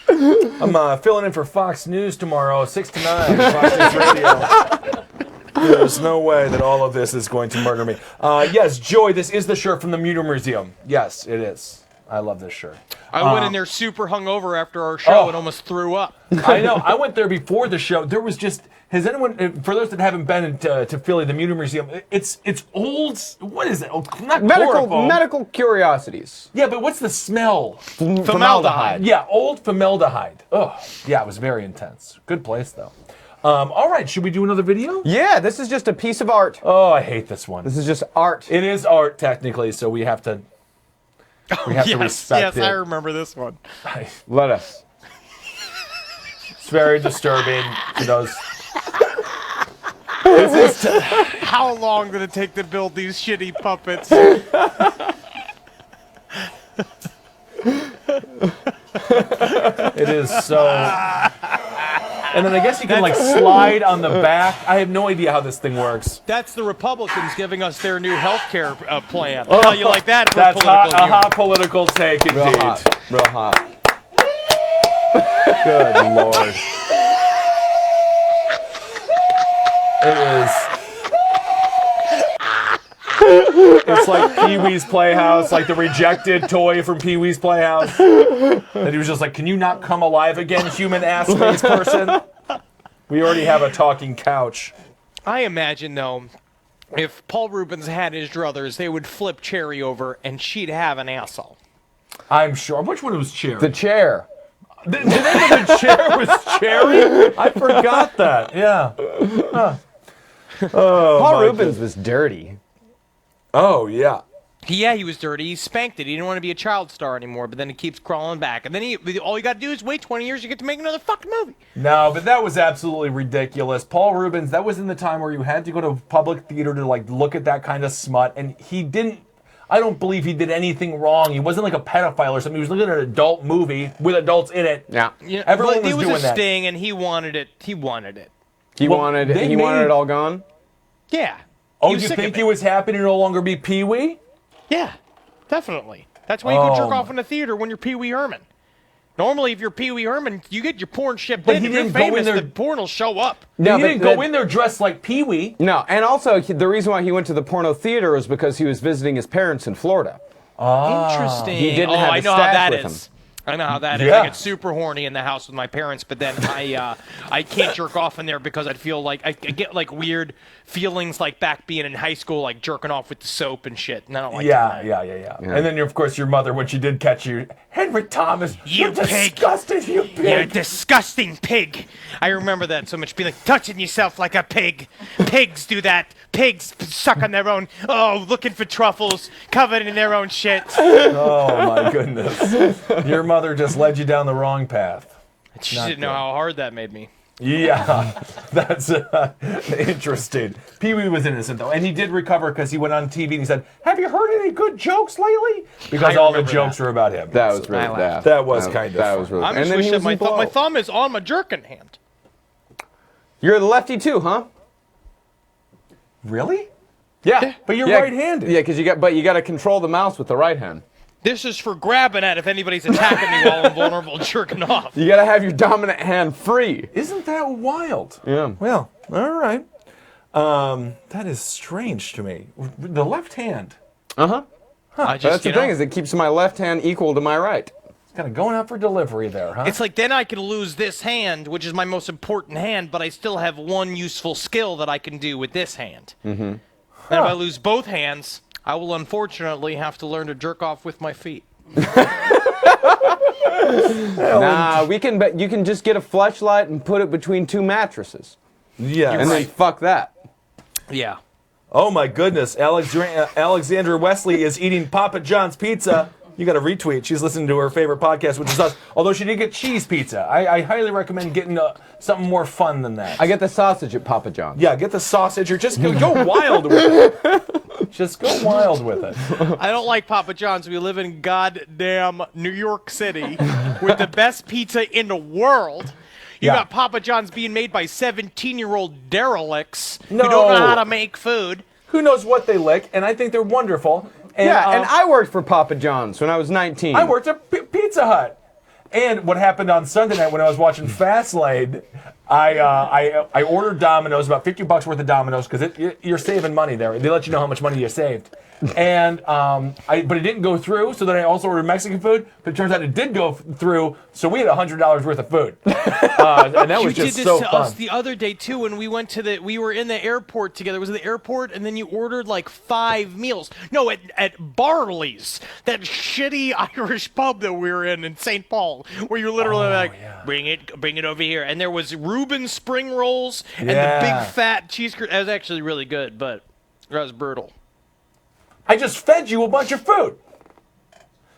I'm filling in for Fox News tomorrow, 6 to 9, Fox News Radio. There's no way that all of this is going to murder me. Yes, Joy, this is the shirt from the Muter Museum. Yes, it is. I love this shirt. I went in there super hungover after our show and almost threw up. I know. I went there before the show. There was just... Has anyone... For those that haven't been to Philly, the Muter Museum, it's old... What is it? Oh, not chloroform. Medical curiosities. Yeah, but what's the smell? Formaldehyde. Yeah, old formaldehyde. Ugh. Yeah, it was very intense. Good place, though. All right, should we do another video? Yeah, this is just a piece of art. Oh, I hate this one. This is just art. It is art, technically, so we have to... We have to respect it. Yes, I remember this one. Let us. It's very disturbing to those... How long did it take to build these shitty puppets? It is so... And then I guess you can, like, slide on the back. I have no idea how this thing works. That's the Republicans giving us their new health care plan. How you like that for That's political a humor? hot political take, indeed. Real hot. Real hot. Good Lord. It is... It's like Pee-wee's Playhouse, like the rejected toy from Pee-wee's Playhouse. And he was just like, can you not come alive again, human ass face person? We already have a talking couch. I imagine, though, if Paul Rubens had his druthers, they would flip Cherry over and she'd have an asshole. I'm sure. Which one was Cherry? The chair. The name of the chair was Cherry? I forgot that. Yeah. Huh. Oh, Paul Rubens was dirty. Oh, yeah. Yeah, he was dirty. He spanked it. He didn't want to be a child star anymore, but then it keeps crawling back. And then all you got to do is wait 20 years, you get to make another fucking movie. No, but that was absolutely ridiculous. Paul Rubens, that was in the time where you had to go to public theater to, like, look at that kind of smut, and he didn't... I don't believe he did anything wrong. He wasn't like a pedophile or something. He was looking at an adult movie with adults in it. Yeah. Everyone was it was doing a that. sting, and he wanted it. He wanted it. He wanted it all gone? Yeah. Oh, He was you sick think of he it. was happy to no longer be Pee-wee? Yeah, definitely. That's why you go jerk Oh, off in the theater when you're Pee Wee Herman. Normally, if you're Pee Wee Herman, you get your porn shipped But in. he If you're didn't go in famous, there- the porn will show up. No, he but didn't go in there dressed like Pee-wee. No, and also the reason why he went to the porno theater was because he was visiting his parents in Florida. Interesting. He didn't have I his know how stash that with is. I know how that is. Yeah. I get super horny in the house with my parents, but then I can't jerk off in there because I'd feel like I get like weird feelings like back being in high school, like jerking off with the soap and shit. And I don't like Yeah. that. And then, of course, your mother, when she did catch you, Henry Thomas, You you're pig. disgusting, you pig. You're a disgusting pig. I remember that so much. Be like touching yourself like a pig. Pigs do that. Pigs suck on their own. Oh, looking for truffles, covered in their own shit. Oh, my goodness. Your mother just led you down the wrong path. She Not didn't know good. how hard that made me. Yeah, that's interesting. Pee-wee was innocent, though, and he did recover because he went on TV and he said, have you heard any good jokes lately? Because I all the remember jokes that. were about him. That was really I bad. That was kind of That fun. was really I and just then wish he that was my, in blow. my thumb is on my jerking hand. You're the lefty too, huh? Really? Yeah. But you're Yeah, right-handed. Yeah, because you got to control the mouse with the right hand. This is for grabbing at if anybody's attacking me while I'm vulnerable jerking off. You got to have your dominant hand free. Isn't that wild? Yeah. Well, all right. That is strange to me. The left hand. Uh-huh. I just, That's the you know, thing, is it keeps my left hand equal to my right. It's kind of going out for delivery there, huh? It's like then I could lose this hand, which is my most important hand, but I still have one useful skill that I can do with this hand. Mm-hmm. And if I lose both hands, I will unfortunately have to learn to jerk off with my feet. Nah, you can just get a fleshlight and put it between two mattresses. Yes. And then fuck that. Yeah. Oh my goodness, Alexandra Wesley is eating Papa John's pizza. You got to retweet. She's listening to her favorite podcast, which is us. Although she did get cheese pizza. I highly recommend getting something more fun than that. I get the sausage at Papa John's. Yeah, get the sausage or just go wild with it. Just go wild with it. I don't like Papa John's. We live in goddamn New York City with the best pizza in the world. You got Papa John's being made by 17-year-old derelicts who don't know how to make food. Who knows what they lick, and I think they're wonderful. And, and I worked for Papa John's when I was 19. I worked at Pizza Hut. And what happened on Sunday night when I was watching Fastlane, I ordered Domino's, about $50 worth of Domino's, because you're saving money there. They let you know how much money you saved. And but it didn't go through, so then I also ordered Mexican food. But it turns out it did go through, so we had $100 worth of food, and that was just so fun. You did this to us the other day too when we went to we were in the airport together. It was at the airport, and then you ordered like 5 meals. No, at Barley's, that shitty Irish pub that we were in St. Paul, where you're literally bring it over here. And there was Reuben spring rolls and the big fat cheese. That was actually really good, but that was brutal. I just fed you a bunch of food.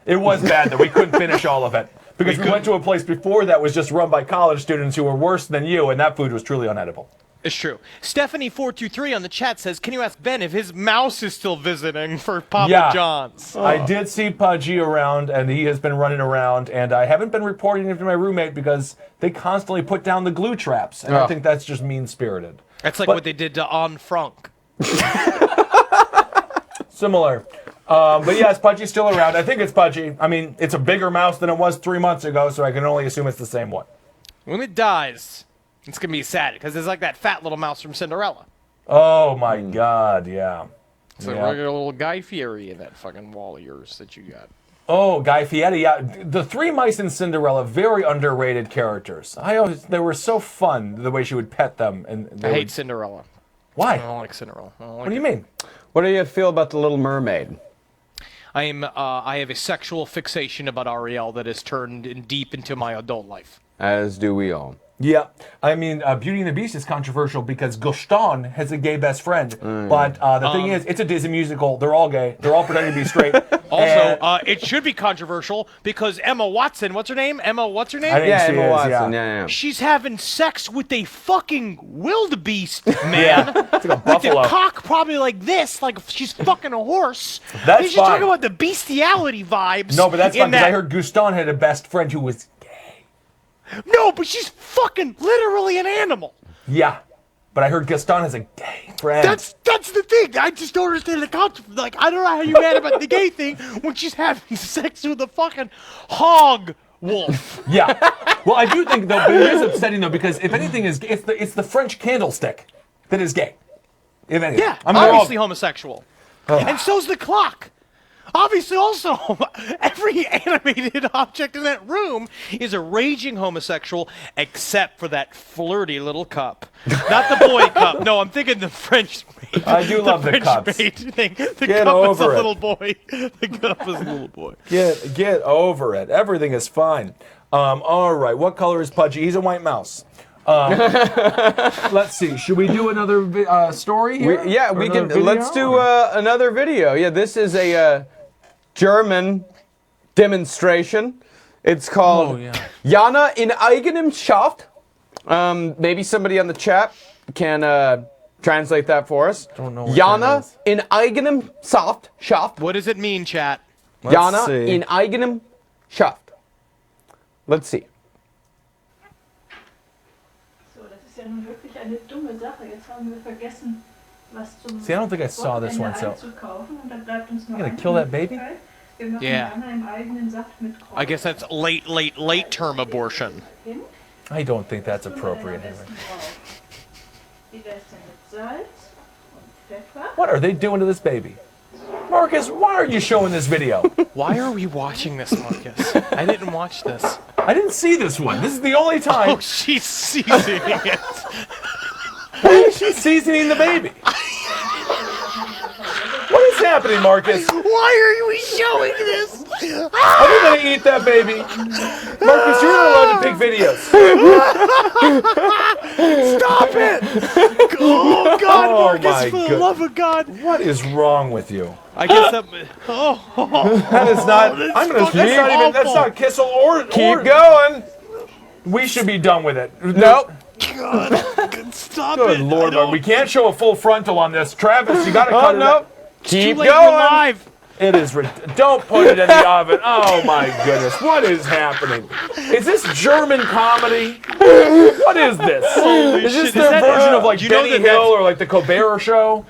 It was bad that we couldn't finish all of it. Because we went to a place before that was just run by college students who were worse than you, and that food was truly unedible. It's true. Stephanie423 on the chat says, can you ask Ben if his mouse is still visiting for Papa John's? I did see Pudgy around, and he has been running around, and I haven't been reporting it to my roommate because they constantly put down the glue traps, and I think that's just mean-spirited. That's like what they did to Anne Frank. Similar. But yes, Pudgy's still around. I think it's Pudgy. I mean, it's a bigger mouse than it was 3 months ago, so I can only assume it's the same one. When it dies, it's going to be sad, because it's like that fat little mouse from Cinderella. Oh, my God, yeah. It's a regular little Guy Fieri in that fucking wall of yours that you got. Oh, Guy Fieri, yeah. The 3 mice in Cinderella, very underrated characters. They were so fun, the way she would pet them. And I hate Cinderella. Why? I don't like Cinderella. What do you mean? What do you feel about The Little Mermaid? I have a sexual fixation about Ariel that has turned deep into my adult life. As do we all. Yeah, I mean, Beauty and the Beast is controversial because Gaston has a gay best friend. But the thing is, it's a Disney musical. They're all gay. They're all pretending to be straight. Also, it should be controversial because Emma Watson, what's her name? Emma Watson. Emma Watson. Yeah. She's having sex with a fucking wildebeest, man. It's like a buffalo. With a cock probably like this, like she's fucking a horse. That's She's fine. talking about the bestiality vibes. No, but that's fine because I heard Gaston had a best friend who was gay. No, but she's fucking literally an animal. Yeah, but I heard Gaston has a gay friend. That's the thing. I just don't understand the concept. Like, I don't know how you're mad about the gay thing when she's having sex with a fucking hog wolf. Yeah. Well, I do think though, but it is upsetting though because if anything is, it's the French candlestick that is gay. If anything. Yeah, obviously homosexual, and so's the clock. Obviously, also, every animated object in that room is a raging homosexual, except for that flirty little cup. Not the boy cup. No, I'm thinking the French maid. I do love the cups. Thing. The Get cup is a over it. little boy. The cup is a little boy. Get over it. Everything is fine. All right. What color is Pudgy? He's a white mouse. Let's see. Should we do another story here? We can. Let's do another video. Yeah, this is a German demonstration. It's called Jana in eigenem Schaft. Maybe somebody on the chat can translate that for us. Don't know what Jana in eigenem Schaft. What does it mean, chat? Jana in eigenem Schaft. Let's see. See, I don't think I saw this one, so I'm gonna kill that baby. Yeah. I guess that's late term abortion. I don't think that's appropriate. What are they doing to this baby? Marcus, why are you showing this video? Why are we watching this, Marcus? I didn't watch this. I didn't see this one. This is the only time. Oh, she's seasoning it. Why is she seasoning the baby? What is happening, Marcus? Why are we showing this? Are we gonna eat that baby? Marcus, you're not allowed to pick videos. Stop it! Oh God, Marcus, for the love of God! What is wrong with you? I guess that. That is not. I'm gonna. That's not Kissel or. Keep going. We should be done with it. Nope. God, stop Good it! Lord, we can't show a full frontal on this. Travis, you gotta cut it. Nope. Keep Too late, going. we're live. It is. Don't put it in the oven. Oh my goodness! What is happening? Is this German comedy? What is this? Holy Is this shit, their is that- version of like you know Benny that Hill that's- or like the Colbert Show?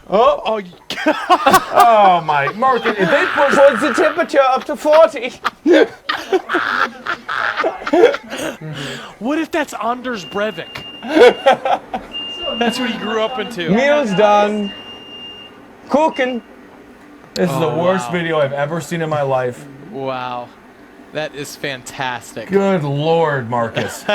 Oh, Oh my, Marcus! If they push, Put the temperature up to 40. what if that's Anders Breivik? That's what he grew up into. Meal's done. Cooking. this is the worst video I've ever seen in my life. Wow. That is fantastic. Good Lord, Marcus!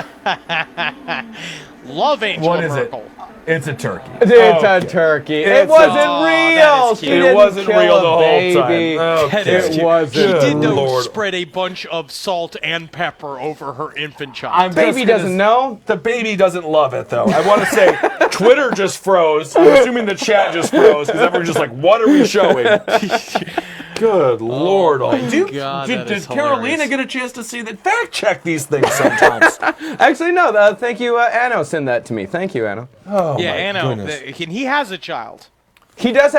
Love Angela What is it? Merkel. It's a turkey. It's Okay. a turkey. It's It wasn't that real. is She cute. It didn't wasn't kill real a the whole baby. time. That Okay. is cute. wasn't. He did Good though Lord. spread a bunch of salt and pepper over her infant child. I'm Baby just gonna doesn't know. The baby doesn't love it, though. I want to say Twitter just froze. I'm assuming the chat just froze because everyone's just like, what are we showing? Good Lord. God, that Did is Carolina hilarious. get a chance to see that? Fact check these things sometimes. Actually, no. Thank you, Anno. Send that to me. Thank you, Anno. Oh, yeah, my Anno, goodness. he has a child. He does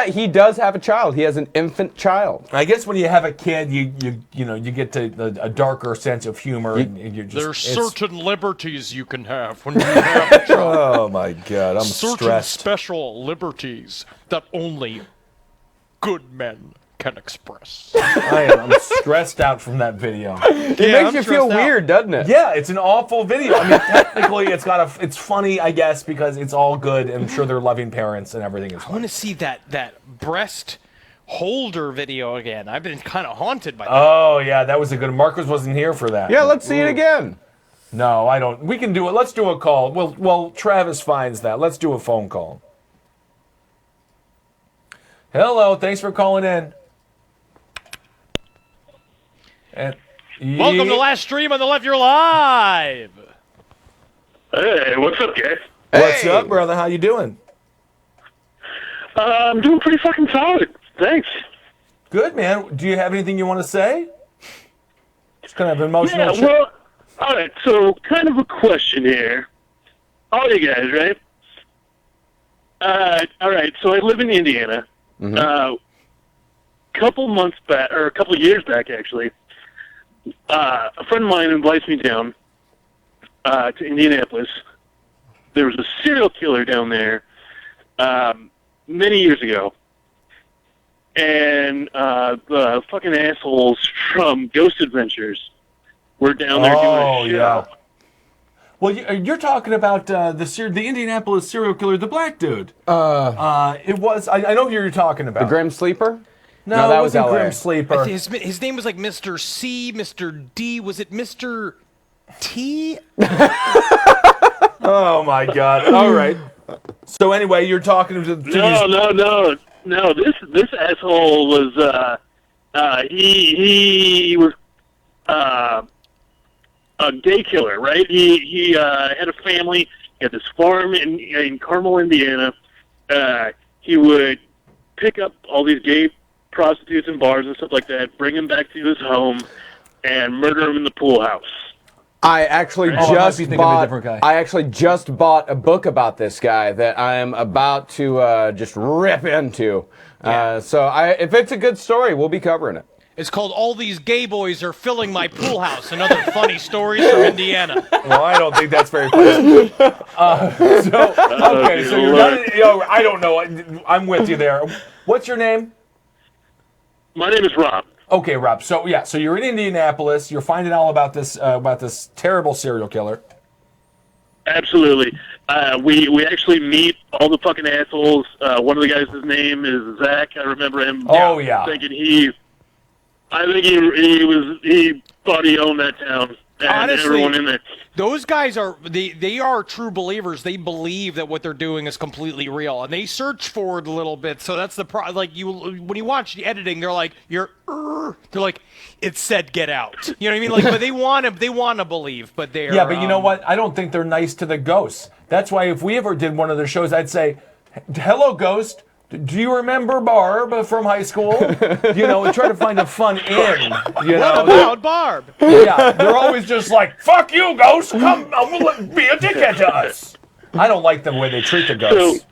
have a child. He has an infant child. I guess when you have a kid, you get to a darker sense of humor, and you're just. There's it's- certain liberties you can have when you have a child. Oh my God, I'm Certain stressed. special liberties that only good men can express. I'm stressed out from that video. It makes you feel weird, doesn't it? Yeah, it's an awful video. I mean, technically, it's funny, I guess, because it's all good. And I'm sure they're loving parents and everything is I fine. want to see that breast holder video again. I've been kind of haunted by that. Oh yeah, that was a good. Marcus wasn't here for that. Yeah, let's see it again. No, I don't. We can do it. Let's do a call. Well, Travis finds that. Let's do a phone call. Hello, thanks for calling in. Welcome to the last stream on the left. You're live. Hey, what's up, guys? What's Hey. up, brother? How you doing? I'm doing pretty fucking solid. Thanks. Good, man. Do you have anything you want to say? Just kind of emotional. Yeah, well, all right, so kind of a question here. All you guys, right? All right, so I live in Indiana. Couple months back, or a couple years back, actually, a friend of mine invites me down to Indianapolis. There was a serial killer down there many years ago. And the fucking assholes from Ghost Adventures were down there doing a show. Well, you're talking about the Indianapolis serial killer, the black dude. It was. I know who you're talking about. The Grim Sleeper? No, that it was wasn't LA. Grim Sleeper. His name was like Mr. C, Mr. D. Was it Mr. T? Oh my God! All right. So anyway, you're talking to these. No. This asshole was he was a gay killer, right? He had a family. He had this farm in Carmel, Indiana. He would pick up all these gay prostitutes and bars and stuff like that, bring them back to his home, and murder them in the pool house. I actually I might be thinking of a different guy. I actually just bought a book about this guy that I am about to just rip into. So if it's a good story, we'll be covering it. It's called All These Gay Boys Are Filling My Pool House and Other Funny Stories from Indiana. Well, I don't think that's very funny. So you're not. I don't know. I'm with you there. What's your name? My name is Rob. Okay, Rob. So you're in Indianapolis. You're finding all about this terrible serial killer. Absolutely. We actually meet all the fucking assholes. One of the guys, his name is Zach. I remember him. Oh, yeah. I think he thought he owned that town. And Honestly, everyone in there. Those guys are they are true believers. They believe that what they're doing is completely real, and they search for it a little bit. So that's the like when you watch the editing, they're like they're like it said get out. You know what I mean? Like, but they want to believe, but they're Yeah, but you know what? I don't think they're nice to the ghosts. That's why if we ever did one of their shows, I'd say, "Hello, ghost. Do you remember Barb from high school?" And try to find a fun in. What about Barb? Yeah, they're always just like, "Fuck you, ghost. Come, be a dickhead to us." I don't like the way they treat the ghosts.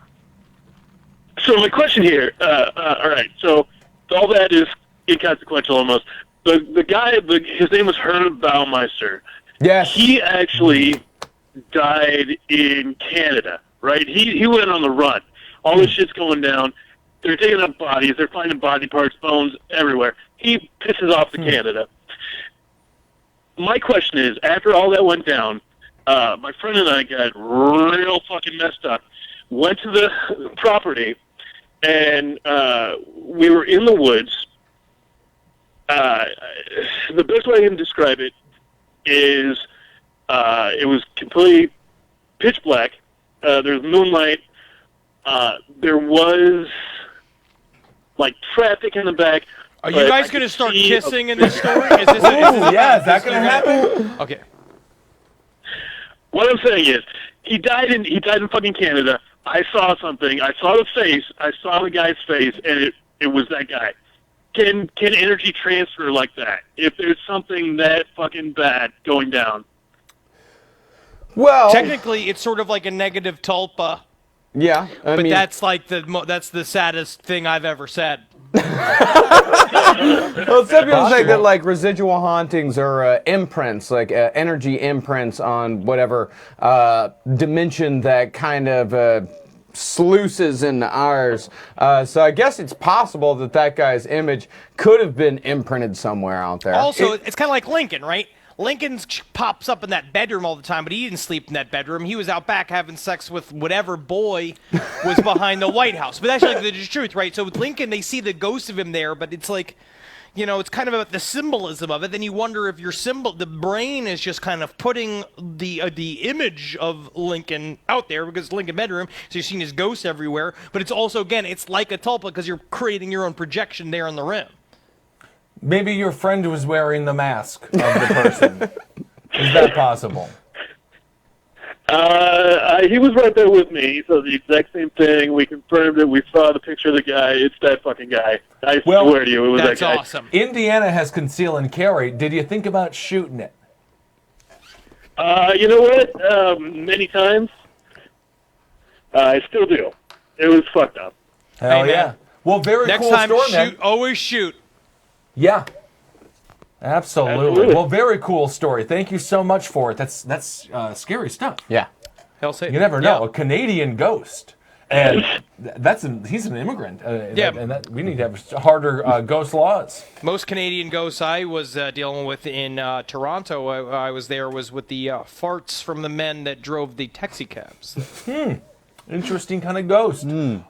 So my question here, all right, so all that is inconsequential almost. The guy, his name was Herb Baumeister. Yes. He actually died in Canada, right? He went on the run. All this shit's going down. They're taking up bodies. They're finding body parts, bones everywhere. He pisses off to Canada. My question is, after all that went down, my friend and I got real fucking messed up. Went to the property, and we were in the woods. The best way I can describe it is it was completely pitch black. There was moonlight. There was like traffic in the back. Are you guys going to start kissing in this story? Is this yeah, is that going to happen? Okay. What I'm saying is, he died in fucking Canada. I saw something. I saw the face. I saw the guy's face, and it was that guy. Can energy transfer like that if there's something that fucking bad going down? Well, technically, it's sort of like a negative tulpa. Yeah, but that's like that's the saddest thing I've ever said. Well, some people think that like residual hauntings are imprints, like energy imprints on whatever dimension that kind of sluices into ours. So I guess it's possible that that guy's image could have been imprinted somewhere out there. Also, it's kind of like Lincoln, right? Lincoln pops up in that bedroom all the time, but he didn't sleep in that bedroom. He was out back having sex with whatever boy was behind the White House. But that's like the truth, right? So with Lincoln, they see the ghost of him there, but it's like, you know, it's kind of about the symbolism of it. Then you wonder if the brain is just kind of putting the image of Lincoln out there because it's Lincoln bedroom, so you're seeing his ghost everywhere. But it's also, again, it's like a tulpa because you're creating your own projection there on the rim. Maybe your friend was wearing the mask of the person. Is that possible? He was right there with me. He said the exact same thing. We confirmed it. We saw the picture of the guy. It's that fucking guy. I swear to you, it was that guy. That's awesome. Indiana has conceal and carry. Did you think about shooting it? You know what? Many times. I still do. It was fucked up. Hell yeah. Well, very Next cool time, story, man. always shoot. Yeah. Absolutely. Well, very cool story. Thank you so much for it. That's scary stuff. Yeah. Hell Satan. You never know. Yeah. A Canadian ghost. And he's an immigrant. Yeah. We need to have harder ghost laws. Most Canadian ghosts I was dealing with in Toronto, I was there, was with the farts from the men that drove the taxi cabs. Interesting kind of ghost.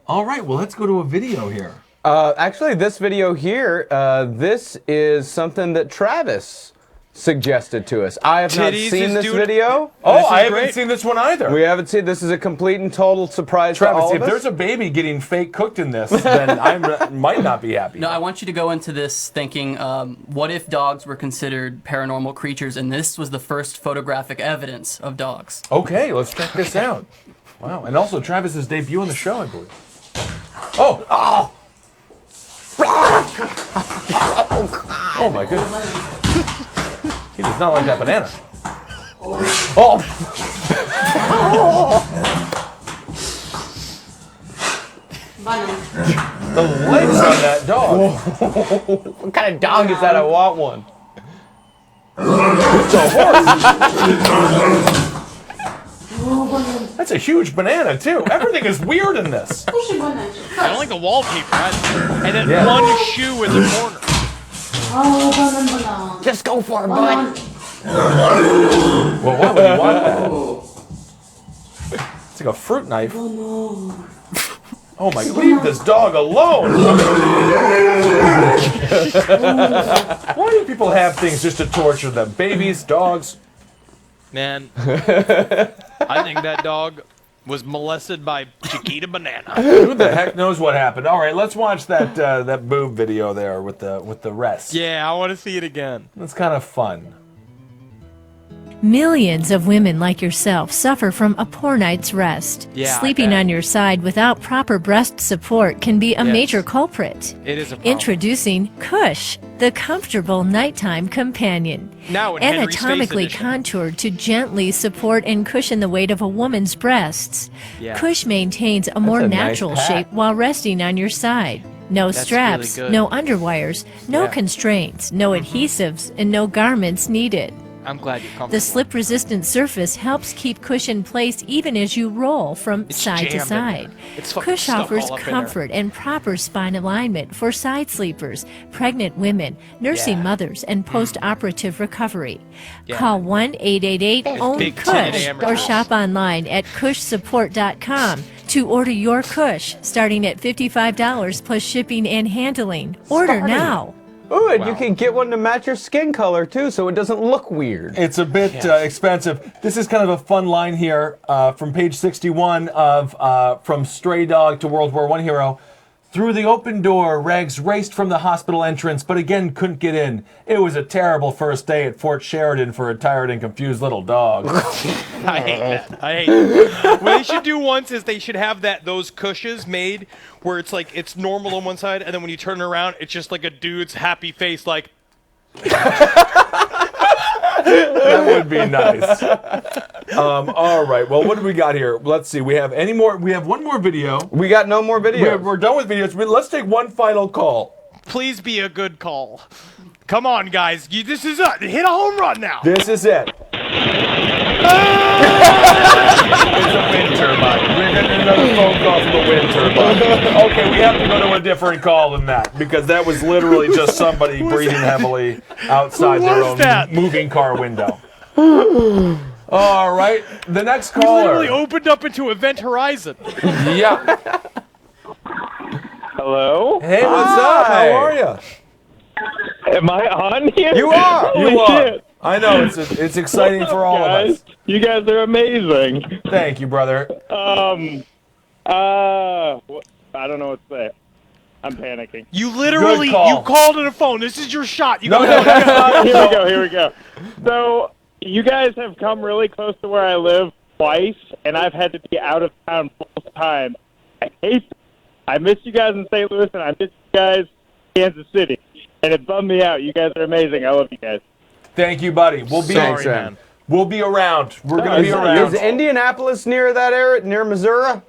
All right, well, let's go to a video here. Actually, this video here, this is something that Travis suggested to us. I have not seen this video. Oh, I haven't seen this one either. We haven't seen. This is a complete and total surprise to all Travis, of if us. there's a baby getting fake cooked in this, then I might not be happy. No, I want you to go into this thinking, what if dogs were considered paranormal creatures, and this was the first photographic evidence of dogs? Okay, let's check this out. Wow, and also Travis's debut on the show, I believe. Oh my goodness. He does not like that banana. Oh! The legs on that dog. What kind of dog is that? I want one. It's a horse. That's a huge banana, too. Everything is weird in this. I don't like the wallpaper. And then one shoe in the corner. Just go for it, bud. Well, why would you want that? It's like a fruit knife. Oh my, leave this dog alone! Why do people have things just to torture them? Babies, dogs? Man, I think that dog was molested by Chiquita Banana. Who the heck knows what happened? All right, let's watch that boob video there with the rest. Yeah, I want to see it again. That's kind of fun. Millions of women like yourself suffer from a poor night's rest. Yeah, I Sleeping bet. on your side without proper breast support can be a major culprit. It is a problem. Introducing Cush, the comfortable nighttime companion. Now in Henry's Face Anatomically edition. contoured to gently support and cushion the weight of a woman's breasts. Yeah. Cush maintains a more a nice natural pack. shape while resting on your side. No That's straps, really good. no underwires, no Yeah. constraints, no adhesives, and no garments needed. I'm glad you're comfortable. The slip-resistant surface helps keep Cush in place even as you roll from It's side to jammed in side. there. It's fucking Cush stuck offers all up in there. comfort and proper spine alignment for side sleepers, pregnant women, nursing Yeah. mothers, and post-operative recovery. Yeah. Call 1-888-OWN big Cush tinted or amateurs. shop online at cushsupport.com to order your Cush, starting at $55 plus shipping and handling. Order now. Ooh, and you can get one to match your skin color too, so it doesn't look weird. It's a bit expensive. This is kind of a fun line here from page 61 of From Stray Dog to World War I Hero. Through the open door, Rags raced from the hospital entrance, but again couldn't get in. It was a terrible first day at Fort Sheridan for a tired and confused little dog. I hate that. I hate that. What they should do once is they should have those cushions made where it's like it's normal on one side, and then when you turn it around, it's just like a dude's happy face, like. That would be nice. All right. Well, what do we got here? Let's see. We have any more? We have one more video. We got no more videos. We're done with videos. Let's take one final call. Please be a good call. Come on, guys. This is it. Hit a home run now. This is it. It's a wind turbine. We're getting another phone call from a wind turbine. Okay, we have to go to a different call than that because that was literally just somebody breathing heavily outside their own moving car window. All right, the next caller. Literally opened up into Event Horizon. Yeah. Hello? Hey, what's up? How are you? Am I on here? You are. Holy You are. shit. I know it's exciting What's for up, all of guys? us. You guys are amazing. Thank you, brother. I don't know what to say. I'm panicking. You literally Good call. you called on a phone. This is your shot. You No, go. no, no, no. Here we go. So, you guys have come really close to where I live twice, and I've had to be out of town both times. I hate it. I miss you guys in St. Louis, and I miss you guys in Kansas City. And it bummed me out. You guys are amazing. I love you guys. Thank you, buddy. We'll be Thanks, man. We'll be around. We're gonna be Is around. Indianapolis near that area, near Missouri?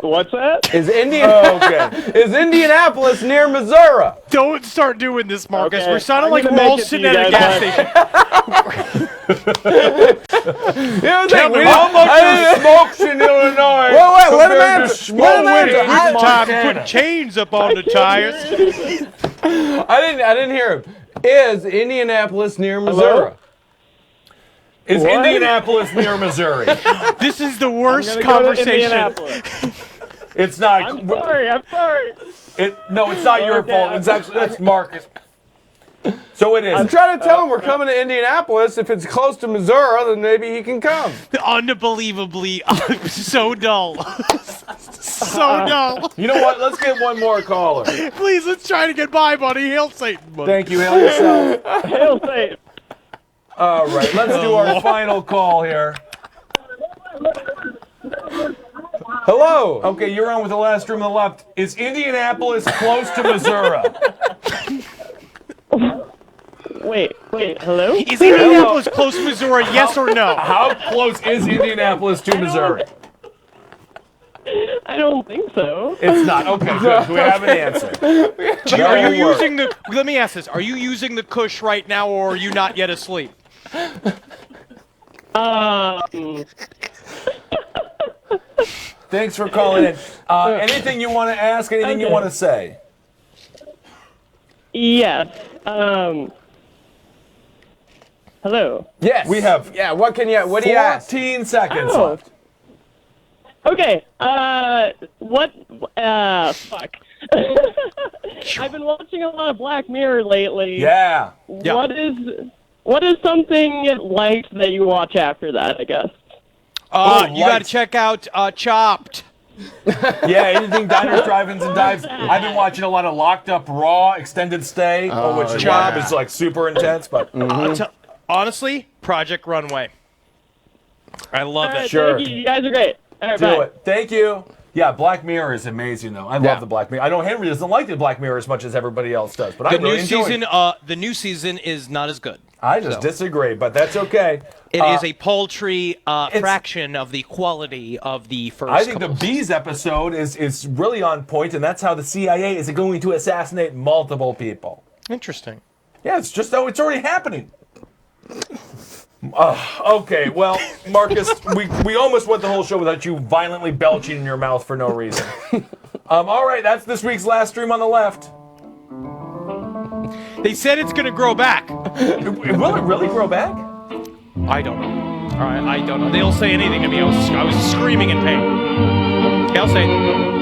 What's that? Is Okay. Is Indianapolis near Missouri? Don't start doing this, Marcus. Okay, We're sounding I'm like gonna we're all make it to sitting you at a guys gas later. station. Tell me how much is smokes in Illinois? Wait, let him compared to answer. smoke Let him in answer. Time to Montana? put chains up on the tires. I didn't hear him. Is Indianapolis near Missouri? Is What? Indianapolis near Missouri? This is the I'm worst gonna go to conversation. Indianapolis. It's not. I'm sorry. No, it's not your Okay, fault. It's actually that's Marcus. So it is. I'm trying to tell him we're coming to Indianapolis. If it's close to Missouri, then maybe he can come. Unbelievably, so dull. So dull. You know what? Let's get one more caller. Please, let's try to get by, buddy. Hail Satan, buddy. Thank you. Hail yourself. Hail Satan. All right, let's do our final call here. Hello. Okay, you're on with the last room on the left. Is Indianapolis close to Missouri? Wait, hello? Is Indianapolis close to Missouri? Yes or no? How close is Indianapolis to Missouri? I don't think so. It's not. Okay, good. We have an answer. Are you using the? Let me ask this: are you using the Kush right now, or are you not yet asleep? Thanks for calling in. Anything you want to ask? Anything you want to say? Yes. Hello. Yes. We have. Yeah. What do you ask? 14 seconds Oh. left. Okay. Fuck. I've been watching a lot of Black Mirror lately. Yeah. What is something light that you watch after that, I guess? You got to check out Chopped. Yeah, anything diners, drive-ins, and dives. I've been watching a lot of Locked Up Raw, Extended Stay, which job is like super intense. But honestly, Project Runway. I love it. Sure. Thank you. You guys are great. All right, Do bye. it. Thank you. Yeah, Black Mirror is amazing, though. I love the Black Mirror. I know Henry doesn't like the Black Mirror as much as everybody else does, but I really enjoy it. The new season is not as good. I just disagree, but that's okay. It is a paltry fraction of the quality of the first. I think the Bees episode is really on point, and that's how the CIA is going to assassinate multiple people. Interesting. Yeah, it's just though it's already happening. Okay, well, Marcus, we almost went the whole show without you violently belching in your mouth for no reason. All right, that's this week's last stream on the left. They said it's going to grow back. Will it really grow back? I don't know. All right, I don't know. They'll say anything to me. I was screaming in pain. They'll say.